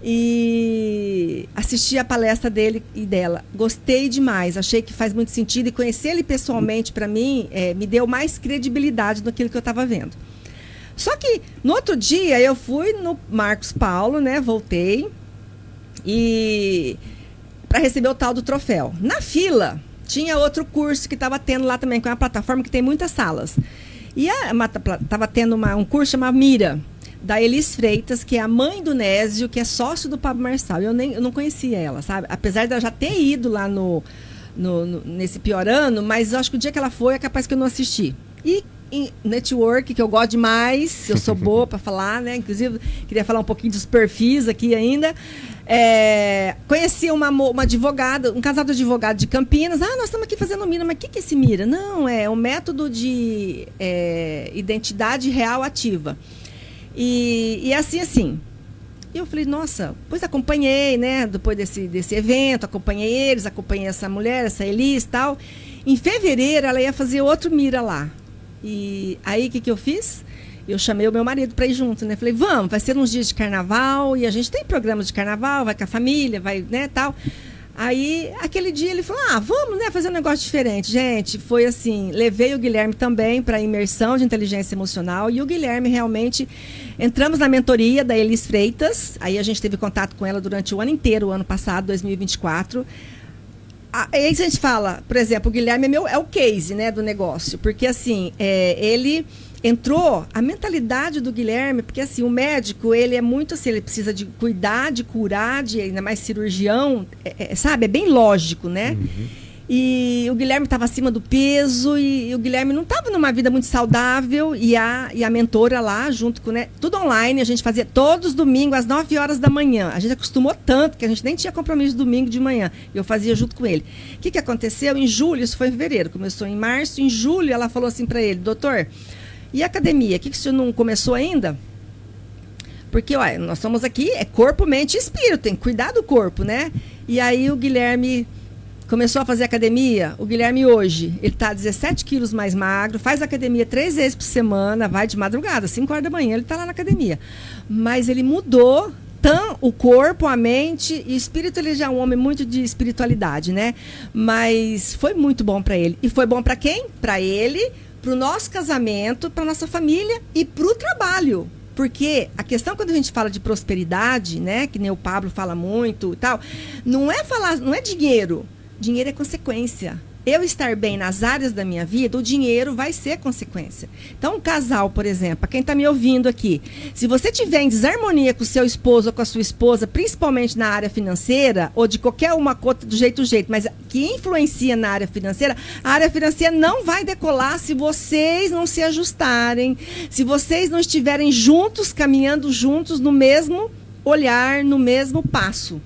e assisti a palestra dele e dela. Gostei demais, achei que faz muito sentido, e conhecer ele pessoalmente, para mim, me deu mais credibilidade naquilo que eu estava vendo. Só que, no outro dia, eu fui no Marcos Paulo, né, voltei, e para receber o tal do troféu. Na fila, tinha outro curso que estava tendo lá também, com uma plataforma que tem muitas salas. E estava tendo um curso chamado Mira, da Elis Freitas, que é a mãe do Nésio, que é sócio do Pablo Marçal. Eu não conhecia ela, sabe? Apesar de eu já ter ido lá nesse pior ano, mas eu acho que o dia que ela foi, é capaz que eu não assisti. E em network, que eu gosto demais, eu sou boa para falar, né? Inclusive, queria falar um pouquinho dos perfis aqui ainda. Conheci uma advogada, um casal de advogados de Campinas. Nós estamos aqui fazendo Mira, mas o que é esse Mira? Não, é um método de identidade real ativa. E assim. E eu falei, nossa, pois acompanhei, né? Depois desse evento, acompanhei essa mulher, essa Elis e tal. Em fevereiro, ela ia fazer outro Mira lá. E aí, o que eu fiz? Eu chamei o meu marido para ir junto, né? Falei, vamos, vai ser uns dias de carnaval, e a gente tem programas de carnaval, vai com a família, vai, né, tal. Aí, aquele dia, ele falou, vamos, né, fazer um negócio diferente. Gente, foi assim, levei o Guilherme também para imersão de inteligência emocional, e o Guilherme realmente, entramos na mentoria da Elis Freitas, aí a gente teve contato com ela durante o ano inteiro, o ano passado, 2024. Aí a gente fala, por exemplo, o Guilherme é o case, né, do negócio, porque assim, ele entrou, a mentalidade do Guilherme, porque assim, o médico, ele é muito assim, ele precisa de cuidar, de curar, ainda mais cirurgião, sabe, é bem lógico, né? Uhum. E o Guilherme estava acima do peso e o Guilherme não estava numa vida muito saudável e a mentora lá, junto com, né, tudo online, a gente fazia todos os domingos às 9 horas da manhã. A gente acostumou tanto que a gente nem tinha compromisso domingo de manhã. Eu fazia junto com ele. O que aconteceu? Em julho, isso foi em fevereiro, começou em março, em julho ela falou assim para ele, doutor, e a academia? O que o senhor não começou ainda? Porque, olha, nós estamos aqui, é corpo, mente e espírito, tem que cuidar do corpo, né? E aí o Guilherme começou a fazer academia. O Guilherme hoje, ele está 17 quilos mais magro, faz academia 3 vezes por semana, vai de madrugada, 5 horas da manhã, ele está lá na academia. Mas ele mudou o corpo, a mente e o espírito. Ele já é um homem muito de espiritualidade, né? Mas foi muito bom para ele. E foi bom para quem? Para ele, para o nosso casamento, para nossa família e para o trabalho. Porque a questão, quando a gente fala de prosperidade, né, que nem o Pablo fala muito e tal, não é dinheiro. Dinheiro é consequência. Eu estar bem nas áreas da minha vida, o dinheiro vai ser consequência. Então, um casal, por exemplo, para quem está me ouvindo aqui, se você tiver em desarmonia com o seu esposo ou com a sua esposa, principalmente na área financeira, ou de qualquer uma coisa do jeito, mas que influencia na área financeira, a área financeira não vai decolar se vocês não se ajustarem, se vocês não estiverem juntos, caminhando juntos no mesmo olhar, no mesmo passo.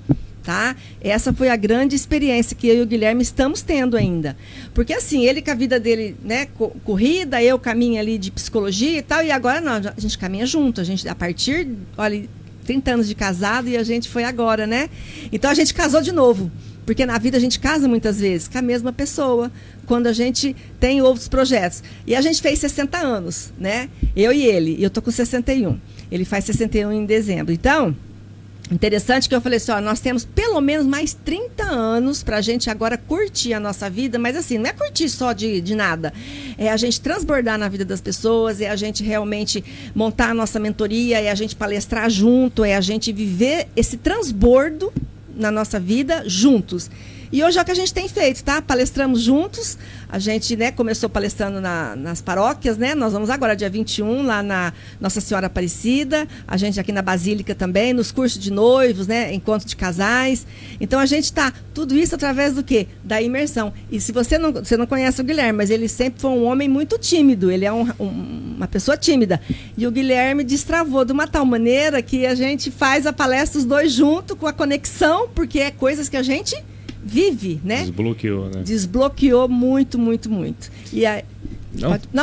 Tá? Essa foi a grande experiência que eu e o Guilherme estamos tendo ainda. Porque assim, ele com a vida dele, né, corrida, eu caminho ali de psicologia e tal, e agora não, a gente caminha junto, a gente, a partir, olha, 30 anos de casado e a gente foi agora, né? Então a gente casou de novo, porque na vida a gente casa muitas vezes com a mesma pessoa, quando a gente tem outros projetos. E a gente fez 60 anos, né? Eu e ele, e eu tô com 61. Ele faz 61 em dezembro. Então, interessante que eu falei assim, ó, nós temos pelo menos mais 30 anos para a gente agora curtir a nossa vida, mas assim, não é curtir só de nada, é a gente transbordar na vida das pessoas, é a gente realmente montar a nossa mentoria, é a gente palestrar junto, é a gente viver esse transbordo na nossa vida juntos. E hoje é o que a gente tem feito, tá? Palestramos juntos, a gente, né, começou palestrando nas paróquias, né? Nós vamos agora, dia 21, lá na Nossa Senhora Aparecida, a gente aqui na Basílica também, nos cursos de noivos, né? Encontro de casais. Então, a gente tá, tudo isso através do quê? Da imersão. E se você não conhece o Guilherme, mas ele sempre foi um homem muito tímido, ele é uma pessoa tímida. E o Guilherme destravou de uma tal maneira que a gente faz a palestra os dois juntos, com a conexão, porque é coisas que a gente vive, né? Desbloqueou, né? Desbloqueou muito, muito, muito. E aí,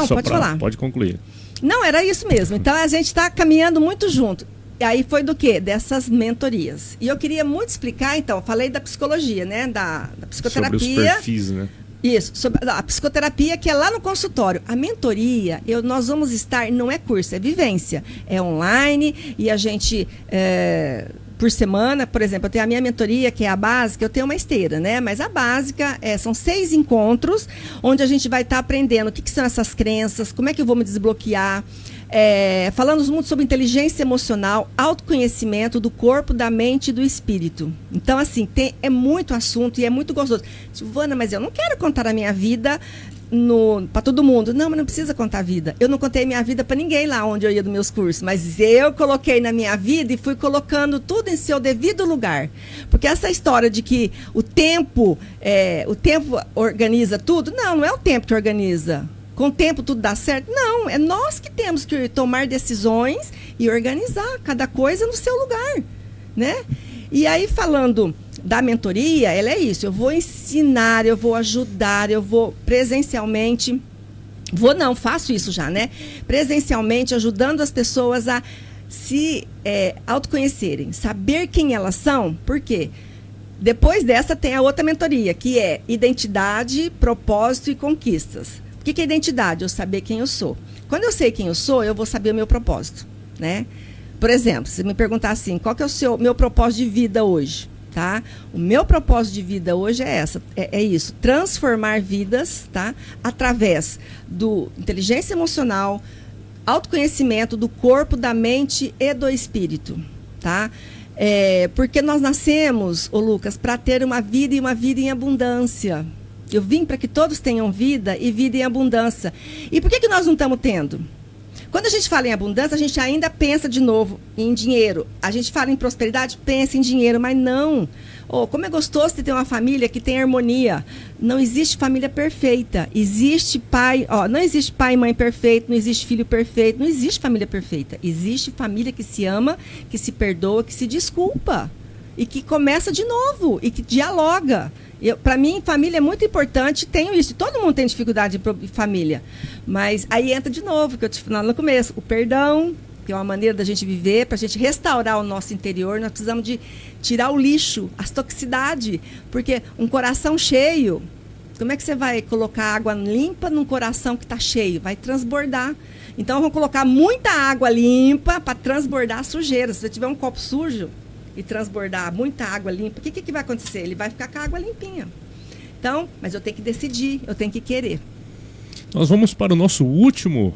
pode falar. Pode concluir. Não, era isso mesmo. Então, a gente está caminhando muito junto. E aí foi do quê? Dessas mentorias. E eu queria muito explicar, então, falei da psicologia, né? Da psicoterapia. Sobre os perfis, né? Isso, sobre a psicoterapia, que é lá no consultório. A mentoria, nós vamos estar, não é curso, é vivência. É online e a gente... por semana, por exemplo, eu tenho a minha mentoria, que é a básica, eu tenho uma esteira, né? Mas a básica são 6 encontros, onde a gente vai estar aprendendo o que são essas crenças, como é que eu vou me desbloquear, falando muito sobre inteligência emocional, autoconhecimento do corpo, da mente e do espírito. Então, assim, é muito assunto e é muito gostoso. Silvana, mas eu não quero contar a minha vida para todo mundo. Não, mas não precisa contar a vida. Eu não contei minha vida para ninguém lá onde eu ia dos meus cursos, mas eu coloquei na minha vida e fui colocando tudo em seu devido lugar. Porque essa história de que o tempo organiza tudo, não é o tempo que organiza. Com o tempo tudo dá certo? Não, é nós que temos que tomar decisões e organizar cada coisa no seu lugar, né? E aí, falando da mentoria, ela é isso, eu vou ensinar, eu vou ajudar, eu vou presencialmente, faço isso já, né? Presencialmente, ajudando as pessoas a se autoconhecerem, saber quem elas são, por quê? Depois dessa tem a outra mentoria, que é identidade, propósito e conquistas. O que é identidade? Eu saber quem eu sou. Quando eu sei quem eu sou, eu vou saber o meu propósito, né? Por exemplo, se me perguntar assim, qual que é o meu propósito de vida hoje? Tá? O meu propósito de vida hoje é isso, transformar vidas, tá? Através do inteligência emocional, autoconhecimento do corpo, da mente e do espírito, tá? Porque nós nascemos, Lucas, para ter uma vida e uma vida em abundância. Eu vim para que todos tenham vida e vida em abundância. E por que nós não estamos tendo? Quando a gente fala em abundância, a gente ainda pensa de novo em dinheiro. A gente fala em prosperidade, pensa em dinheiro, mas não. Oh, como é gostoso de ter uma família que tem harmonia. Não existe família perfeita. Existe pai, não existe pai e mãe perfeito, não existe filho perfeito, não existe família perfeita. Existe família que se ama, que se perdoa, que se desculpa. E que começa de novo, e que dialoga. Para mim, família é muito importante, tenho isso. Todo mundo tem dificuldade de família. Mas aí entra de novo, que eu te falei no começo, o perdão, que é uma maneira da gente viver, para a gente restaurar o nosso interior, nós precisamos de tirar o lixo, as toxicidades, porque um coração cheio, como é que você vai colocar água limpa num coração que está cheio? Vai transbordar. Então, vamos colocar muita água limpa para transbordar a sujeira. Se você tiver um copo sujo e transbordar muita água limpa, o que vai acontecer? Ele vai ficar com a água limpinha. Então, mas eu tenho que decidir, eu tenho que querer. Nós vamos para o nosso último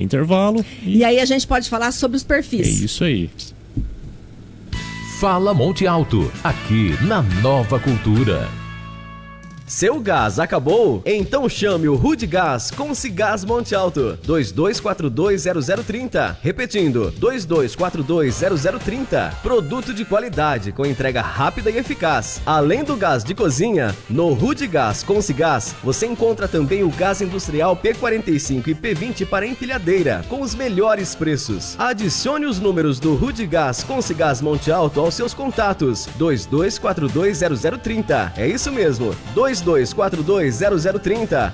intervalo. E aí a gente pode falar sobre os perfis. É isso aí. Fala Monte Alto, aqui na Nova Cultura. Seu gás acabou? Então chame o Rudgás Concigás Monte Alto, 22420030. Repetindo, 22420030. Produto de qualidade com entrega rápida e eficaz. Além do gás de cozinha, no Rudgás Concigás você encontra também o gás industrial P45 e P20 para empilhadeira, com os melhores preços. Adicione os números do Rudgás Concigás Monte Alto aos seus contatos, 22420030. É isso mesmo, 22420030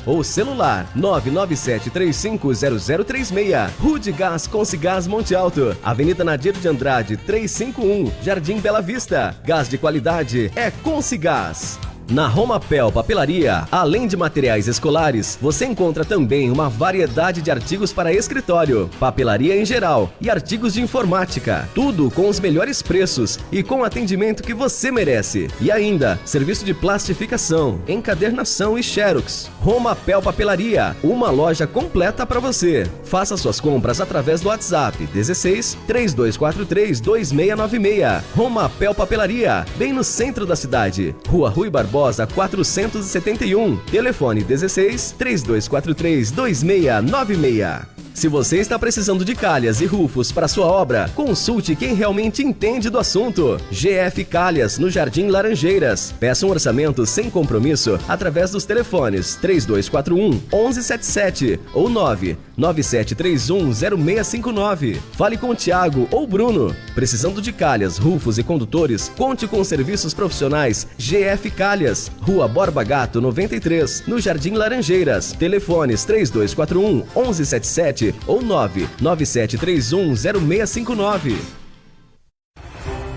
ou celular 997350036. Rudgás Concigás Monte Alto, Avenida Nadir de Andrade 351, Jardim Bela Vista. Gás de qualidade é Concigás. Na Romapel Papelaria, além de materiais escolares, você encontra também uma variedade de artigos para escritório, papelaria em geral e artigos de informática. Tudo com os melhores preços e com o atendimento que você merece. E ainda, serviço de plastificação, encadernação e xerox. Romapel Papelaria, uma loja completa para você. Faça suas compras através do WhatsApp 16 3243 2696. Romapel Papelaria, bem no centro da cidade. Rua Rui Barbosa 471, telefone 16 3243 2696. Se você está precisando de calhas e rufos para sua obra, consulte quem realmente entende do assunto. GF Calhas, no Jardim Laranjeiras. Peça um orçamento sem compromisso através dos telefones 3241 1177 ou 99731 0659. Fale com o Thiago ou Bruno. Precisando de calhas, rufos e condutores, conte com os serviços profissionais GF Calhas, Rua Borba Gato 93, no Jardim Laranjeiras. Telefones 3241 1177 ou 99731 0659.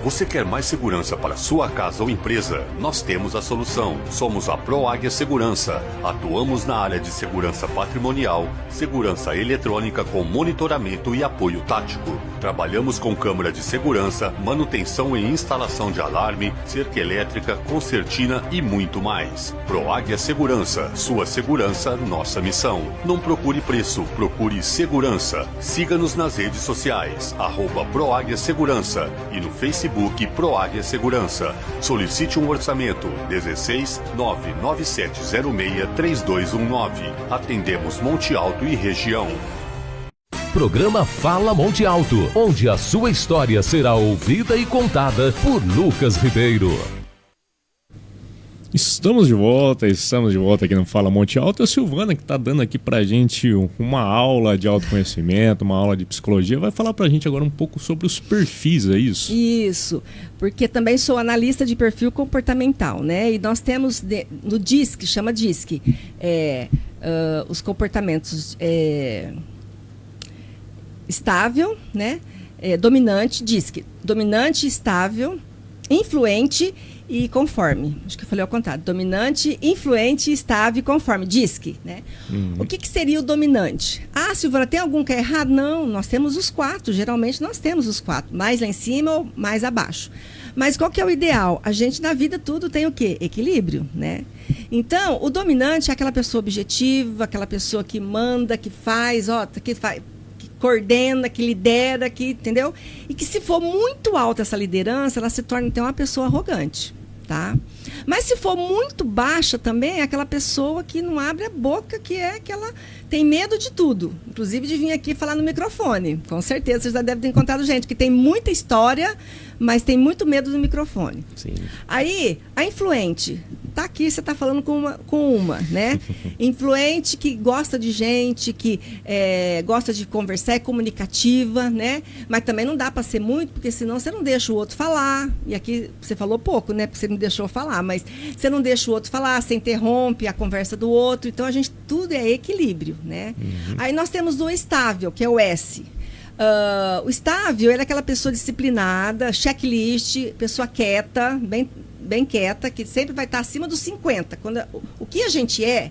Você quer mais segurança para sua casa ou empresa? Nós temos a solução. Somos a ProAguia Segurança. Atuamos na área de segurança patrimonial, segurança eletrônica com monitoramento e apoio tático. Trabalhamos com câmera de segurança, manutenção e instalação de alarme, cerca elétrica, concertina e muito mais. ProAguia Segurança. Sua segurança, nossa missão. Não procure preço, procure segurança. Siga-nos nas redes sociais, @ProAguia Segurança e no Facebook ProAguia Segurança. Solicite um orçamento 16 99706 3219. Atendemos Monte Alto e região. Programa Fala Monte Alto, onde a sua história será ouvida e contada por Lucas Ribeiro. Estamos de volta aqui no Fala Monte Alto. A Silvana, que está dando aqui pra gente uma aula de autoconhecimento, uma aula de psicologia, vai falar pra gente agora um pouco sobre os perfis, é isso? Isso, porque também sou analista de perfil comportamental, né? E nós temos no DISC, chama DISC, os comportamentos estável, né? Dominante, DISC, dominante, estável, influente e conforme. Acho que eu falei ao contrário. Dominante, influente, estável e conforme. DISC, né? O que seria o dominante? Ah, Silvana, tem algum que é errado? Não, nós temos os 4. Geralmente nós temos os 4. Mais lá em cima ou mais abaixo. Mas qual que é o ideal? A gente na vida tudo tem o quê? Equilíbrio, né? Então, o dominante é aquela pessoa objetiva, aquela pessoa que manda, que faz, que coordena, que lidera, entendeu? E que se for muito alta essa liderança, ela se torna então uma pessoa arrogante. tá? Mas se for muito baixa também, é aquela pessoa que não abre a boca, que é aquela... tem medo de tudo, inclusive de vir aqui falar no microfone. Com certeza vocês já devem ter encontrado gente que tem muita história, mas tem muito medo do microfone. Sim. Aí, a influente. Tá aqui, você tá falando com uma, né? Influente que gosta de gente, que gosta de conversar, é comunicativa, né? Mas também não dá para ser muito, porque senão você não deixa o outro falar. E aqui você falou pouco, né? Porque você me deixou falar, mas você não deixa o outro falar, você interrompe a conversa do outro. Então, tudo é equilíbrio, né? Aí nós temos o estável, que é o S. O estável, ele é aquela pessoa disciplinada, checklist, pessoa quieta, bem quieta, que sempre vai estar acima dos 50. O que a gente é,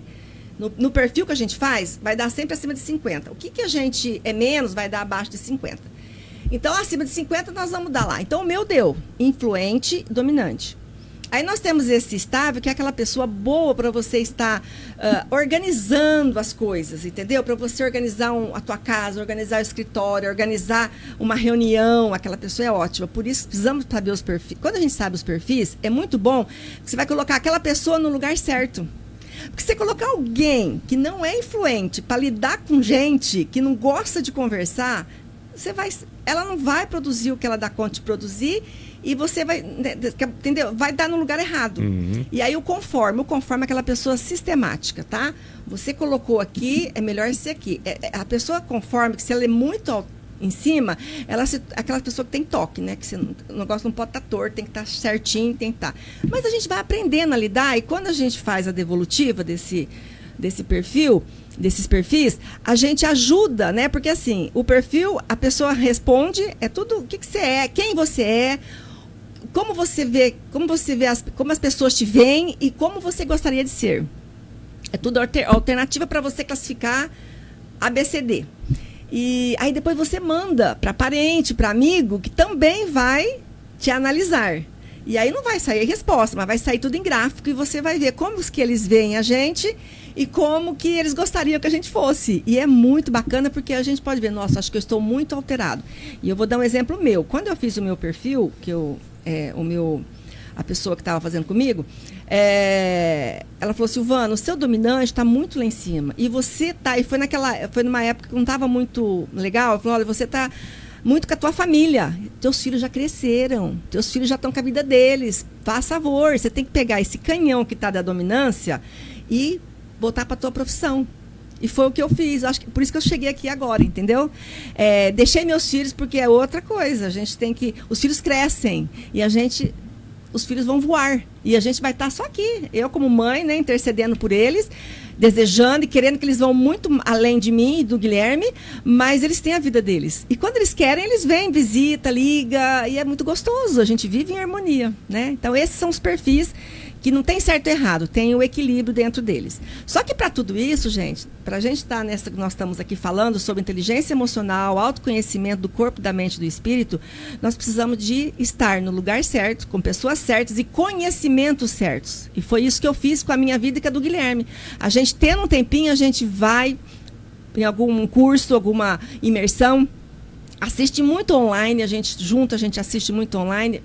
no perfil que a gente faz, vai dar sempre acima de 50. O que a gente é menos, vai dar abaixo de 50. Então, acima de 50, nós vamos dar lá. Então, o meu deu influente, dominante. Aí nós temos esse estável, que é aquela pessoa boa para você estar organizando as coisas, entendeu? Para você organizar a tua casa, organizar o escritório, organizar uma reunião. Aquela pessoa é ótima. Por isso, precisamos saber os perfis. Quando a gente sabe os perfis, é muito bom que você vai colocar aquela pessoa no lugar certo. Porque se você colocar alguém que não é influente para lidar com gente que não gosta de conversar, ela não vai produzir o que ela dá conta de produzir, e você vai, entendeu? Vai dar no lugar errado. E aí o conforme é aquela pessoa sistemática, tá? Você colocou aqui, é melhor ser aqui. A pessoa conforme, que se ela é muito em cima, aquela pessoa que tem toque, né? Que o negócio não pode estar torto, tem que estar certinho, tem que estar. Mas a gente vai aprendendo a lidar, e quando a gente faz a devolutiva desses perfis, a gente ajuda, né? Porque assim, o perfil, a pessoa responde, é tudo o que você é, quem você é, como você vê como as pessoas te veem e como você gostaria de ser. É tudo alternativa para você classificar ABCD. E aí depois você manda para parente, para amigo, que também vai te analisar. E aí não vai sair a resposta, mas vai sair tudo em gráfico, e você vai ver como que eles veem a gente e como que eles gostariam que a gente fosse. E é muito bacana, porque a gente pode ver, nossa, acho que eu estou muito alterado. E eu vou dar um exemplo meu. Quando eu fiz o meu perfil, a pessoa que estava fazendo comigo, ela falou: Silvana, o seu dominante está muito lá em cima. E você tá, e foi numa época que não estava muito legal. Ela falou: olha, você está muito com a tua família. Teus filhos já cresceram, teus filhos já estão com a vida deles. Faz favor, você tem que pegar esse canhão que está da dominância e botar para a tua profissão. E foi o que eu fiz. Acho que por isso que eu cheguei aqui agora, entendeu? Deixei meus filhos, porque é outra coisa. A gente tem que... Os filhos crescem e os filhos vão voar. E a gente vai estar só aqui. Eu, como mãe, né, intercedendo por eles, desejando e querendo que eles vão muito além de mim e do Guilherme, mas eles têm a vida deles. E quando eles querem, eles vêm, visita, liga, e é muito gostoso. A gente vive em harmonia, né? Então, esses são os perfis que não tem certo e errado, tem o equilíbrio dentro deles. Só que para tudo isso, gente, para a gente estar nessa que nós estamos aqui falando sobre inteligência emocional, autoconhecimento do corpo, da mente e do espírito, nós precisamos de estar no lugar certo, com pessoas certas e conhecimentos certos. E foi isso que eu fiz com a minha vida e com a do Guilherme. A gente tendo um tempinho, a gente vai em algum curso, alguma imersão, assiste muito online, a gente assiste muito online.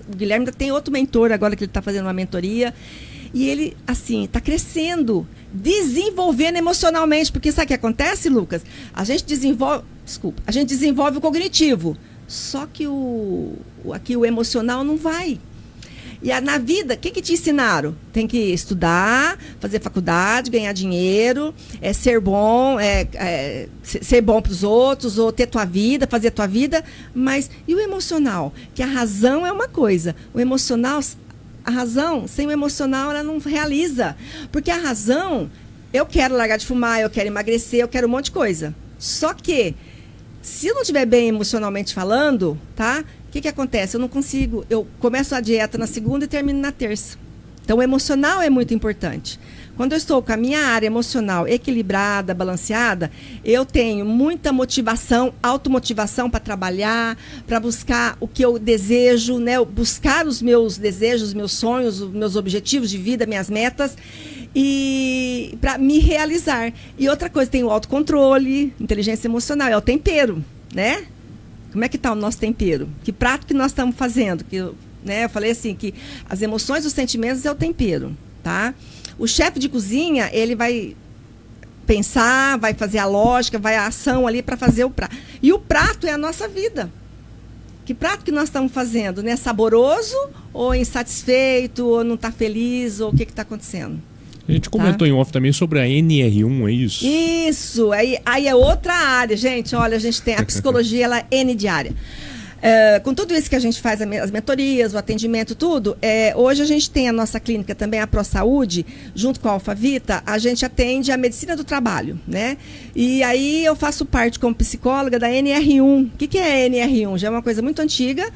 O Guilherme ainda tem outro mentor agora, que ele está fazendo uma mentoria. E ele, assim, está crescendo, desenvolvendo emocionalmente. Porque sabe o que acontece, Lucas? A gente desenvolve o cognitivo. Só que aqui o emocional não vai. E na vida, o que te ensinaram? Tem que estudar, fazer faculdade, ganhar dinheiro, ser bom, ser bom para os outros, ou ter tua vida, fazer tua vida. Mas e o emocional? Que a razão é uma coisa. O emocional, a razão, sem o emocional, ela não realiza. Porque a razão, eu quero largar de fumar, eu quero emagrecer, eu quero um monte de coisa. Só que, se eu não estiver bem emocionalmente falando, tá? O que acontece? Eu não consigo, eu começo a dieta na segunda e termino na terça. Então, o emocional é muito importante. Quando eu estou com a minha área emocional equilibrada, balanceada, eu tenho muita motivação, automotivação para trabalhar, para buscar o que eu desejo, né? Buscar os meus desejos, os meus sonhos, os meus objetivos de vida, minhas metas, e para me realizar. E outra coisa, tem o autocontrole, inteligência emocional, é o tempero, né? Como é que está o nosso tempero? Que prato que nós estamos fazendo? né? Eu falei assim que as emoções, os sentimentos é o tempero, tá? O chefe de cozinha, ele vai pensar, vai fazer a lógica, vai a ação ali para fazer o prato. E o prato é a nossa vida. Que prato que nós estamos fazendo, né? Saboroso ou insatisfeito, ou não está feliz, ou o que está acontecendo? A gente comentou em off também sobre a NR1, é isso? Isso, aí é outra área, gente. Olha, a gente tem a psicologia, ela é N de área. Com tudo isso que a gente faz, as mentorias, o atendimento, tudo, hoje a gente tem a nossa clínica também, a ProSaúde, junto com a Alfavita, a gente atende a medicina do trabalho, né? E aí eu faço parte como psicóloga da NR1. O que é a NR1? Já é uma coisa muito antiga,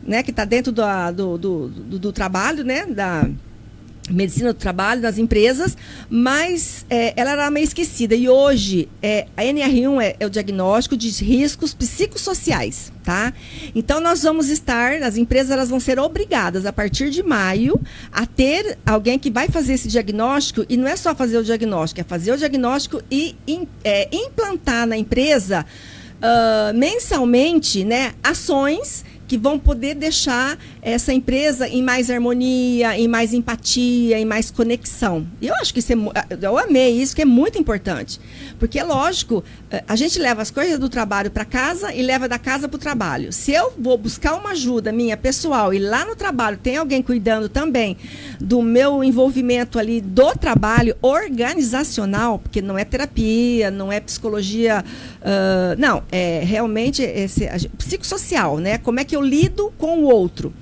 né? Que está dentro do trabalho, né? Da medicina do trabalho, das empresas, mas ela era meio esquecida. E hoje, a NR1 é o diagnóstico de riscos psicossociais, tá? Então, nós vamos estar, as empresas elas vão ser obrigadas, a partir de maio, a ter alguém que vai fazer esse diagnóstico, e não é só fazer o diagnóstico, é fazer o diagnóstico e implantar na empresa, mensalmente, né, ações que vão poder deixar essa empresa em mais harmonia, em mais empatia, em mais conexão. E eu acho que eu amei isso, que é muito importante. Porque, é lógico, a gente leva as coisas do trabalho para casa e leva da casa para o trabalho. Se eu vou buscar uma ajuda minha pessoal e lá no trabalho tem alguém cuidando também do meu envolvimento ali do trabalho organizacional, porque não é terapia, não é psicologia, não, é realmente psicossocial, né? Como é que eu lido com o outro.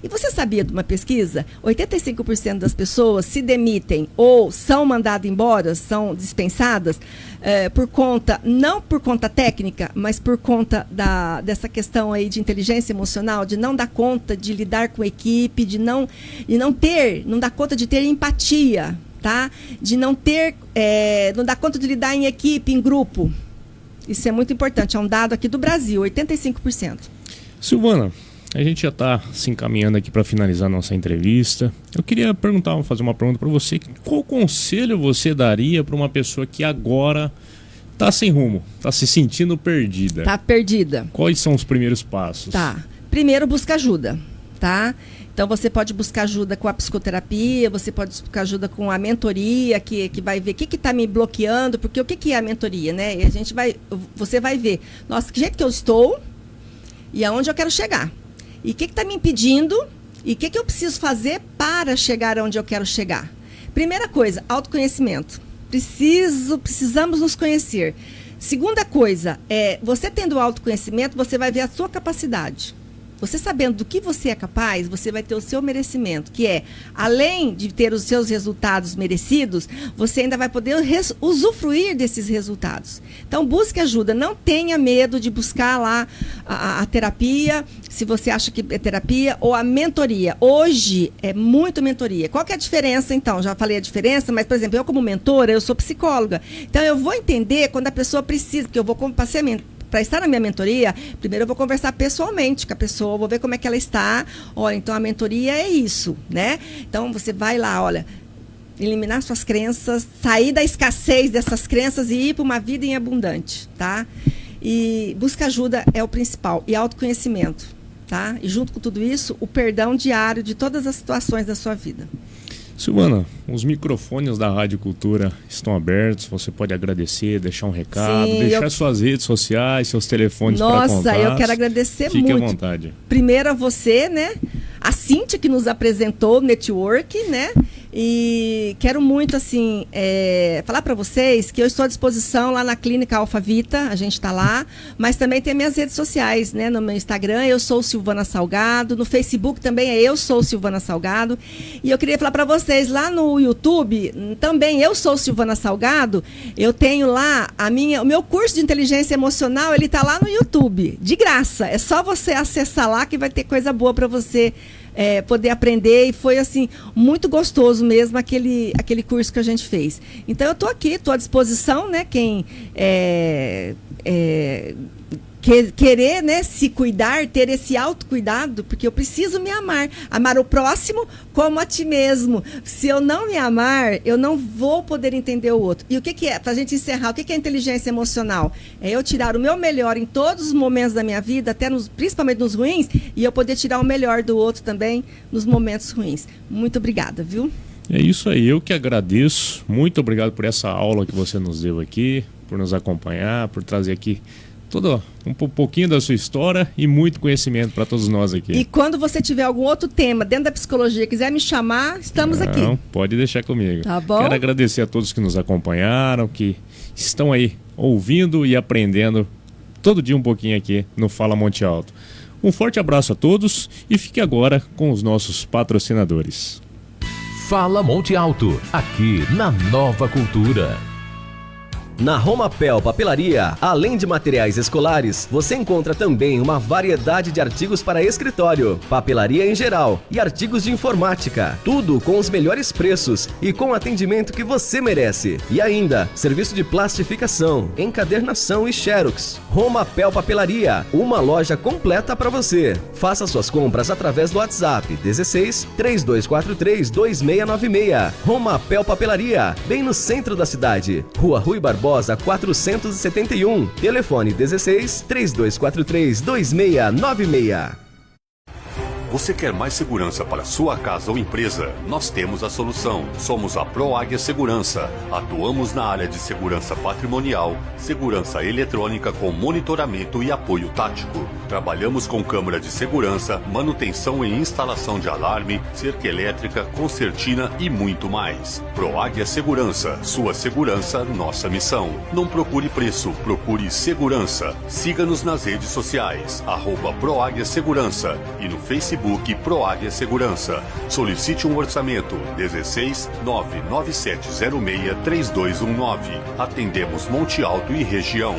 E você sabia de uma pesquisa? 85% das pessoas se demitem ou são mandadas embora, são dispensadas, por conta, não por conta técnica, mas por conta dessa questão aí de inteligência emocional, de não dar conta de lidar com a equipe, de não dar conta de ter empatia, tá? De não dar conta de lidar em equipe, em grupo. Isso é muito importante, é um dado aqui do Brasil, 85%. Silvana, a gente já está se encaminhando aqui para finalizar nossa entrevista. Eu queria fazer uma pergunta para você. Qual conselho você daria para uma pessoa que agora está sem rumo, está se sentindo perdida? Está perdida. Quais são os primeiros passos? Tá. Primeiro, busca ajuda, tá? Então, você pode buscar ajuda com a psicoterapia, você pode buscar ajuda com a mentoria, que vai ver o que está me bloqueando, porque o que é a mentoria, né? E você vai ver, nossa, que jeito que eu estou e aonde eu quero chegar. E o que está me impedindo e o que eu preciso fazer para chegar onde eu quero chegar. Primeira coisa, autoconhecimento. Precisamos nos conhecer. Segunda coisa, você tendo autoconhecimento, você vai ver a sua capacidade. Você sabendo do que você é capaz, você vai ter o seu merecimento, que além de ter os seus resultados merecidos, você ainda vai poder usufruir desses resultados. Então, busque ajuda. Não tenha medo de buscar lá a terapia, se você acha que é terapia, ou a mentoria. Hoje, é muito mentoria. Qual que é a diferença, então? Já falei a diferença, mas, por exemplo, eu como mentora, eu sou psicóloga. Então, eu vou entender quando a pessoa precisa, porque eu vou passar para estar na minha mentoria, primeiro eu vou conversar pessoalmente com a pessoa, vou ver como é que ela está. Olha, então a mentoria é isso, né? Então você vai lá, olha, eliminar suas crenças, sair da escassez dessas crenças e ir para uma vida em abundante, tá? E busca ajuda é o principal, e autoconhecimento, tá? E junto com tudo isso, o perdão diário de todas as situações da sua vida. Silvana, os microfones da Rádio Cultura estão abertos, você pode agradecer, deixar um recado, deixar suas redes sociais, seus telefones para contato. Nossa, eu quero agradecer muito. Fique à vontade. Primeiro a você, né? A Cíntia que nos apresentou o network, né? E quero muito, assim, falar para vocês que eu estou à disposição lá na Clínica Alfavita, a gente está lá, mas também tem minhas redes sociais, né? No meu Instagram, eu sou Silvana Salgado, no Facebook também eu sou Silvana Salgado, e eu queria falar para vocês, lá no YouTube, também eu sou Silvana Salgado, eu tenho lá o meu curso de inteligência emocional, ele está lá no YouTube, de graça, é só você acessar lá que vai ter coisa boa para você poder aprender, e foi assim muito gostoso mesmo aquele curso que a gente fez. Então eu estou aqui, estou à disposição, né? Quem querer, né, se cuidar, ter esse autocuidado, porque eu preciso me amar. Amar o próximo como a ti mesmo. Se eu não me amar, eu não vou poder entender o outro. E o que é, pra gente encerrar, o que é inteligência emocional? É eu tirar o meu melhor em todos os momentos da minha vida, principalmente nos ruins, e eu poder tirar o melhor do outro também nos momentos ruins. Muito obrigada, viu? É isso aí, eu que agradeço. Muito obrigado por essa aula que você nos deu aqui, por nos acompanhar, por trazer aqui um pouquinho da sua história e muito conhecimento para todos nós aqui. E quando você tiver algum outro tema dentro da psicologia, quiser me chamar, estamos aqui. Pode deixar comigo. Tá bom? Quero agradecer a todos que nos acompanharam, que estão aí ouvindo e aprendendo todo dia um pouquinho aqui no Fala Monte Alto. Um forte abraço a todos e fique agora com os nossos patrocinadores. Fala Monte Alto, aqui na Nova Cultura. Na Romapel Papelaria, além de materiais escolares, você encontra também uma variedade de artigos para escritório, papelaria em geral e artigos de informática. Tudo com os melhores preços e com o atendimento que você merece. E ainda, serviço de plastificação, encadernação e xerox. Romapel Papelaria, uma loja completa para você. Faça suas compras através do WhatsApp 16 3243 2696. Romapel Papelaria, bem no centro da cidade. Rua Rui Barbosa 471, telefone 16 3243 2696. Você quer mais segurança para sua casa ou empresa? Nós temos a solução. Somos a ProAguia Segurança. Atuamos na área de segurança patrimonial, segurança eletrônica com monitoramento e apoio tático. Trabalhamos com câmera de segurança, manutenção e instalação de alarme, cerca elétrica, concertina e muito mais. ProAguia Segurança. Sua segurança, nossa missão. Não procure preço, procure segurança. Siga-nos nas redes sociais, @ProAguia Segurança e no Facebook ProAguia Segurança. Solicite um orçamento 16 99706 3219. Atendemos Monte Alto e região.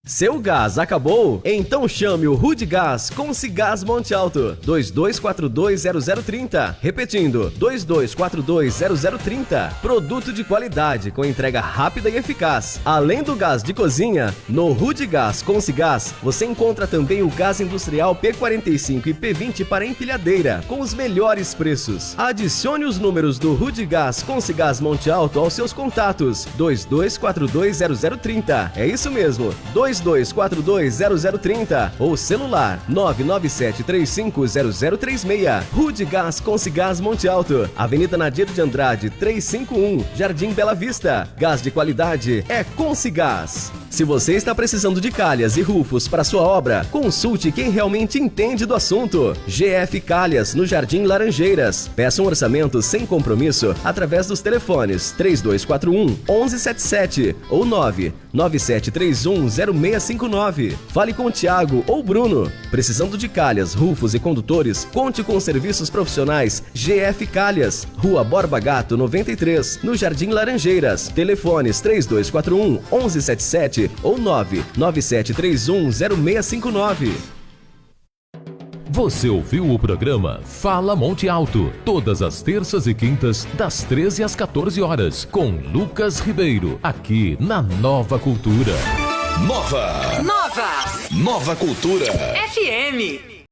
Seu gás acabou? Então chame o Rudigás Consigás Monte Alto 22420030. Repetindo, 22420030. Produto de qualidade com entrega rápida e eficaz. Além do gás de cozinha, no Rudigás Consigás você encontra também o gás industrial P45 e P20 para empilhadeira com os melhores preços. Adicione os números do Rudigás Consigás Monte Alto aos seus contatos 22420030. É isso mesmo, 22420030 ou celular 997350036. Rudigás Consigás Monte Alto, Avenida Nadir de Andrade 351, Jardim Bela Vista. Gás de qualidade é Consigás. Se você está precisando de calhas e rufos para sua obra, consulte quem realmente entende do assunto. GF Calhas, no Jardim Laranjeiras. Peça um orçamento sem compromisso através dos telefones 3241 1177 ou 99731 0659. Fale com o Thiago ou Bruno. Precisando de calhas, rufos e condutores, conte com os serviços profissionais GF Calhas, Rua Borba Gato 93, no Jardim Laranjeiras. Telefones 3241 1177 ou 99731 0659. Você ouviu o programa Fala Monte Alto, todas as terças e quintas, das 13 às 14 horas, com Lucas Ribeiro, aqui na Nova Cultura. Nova Cultura FM.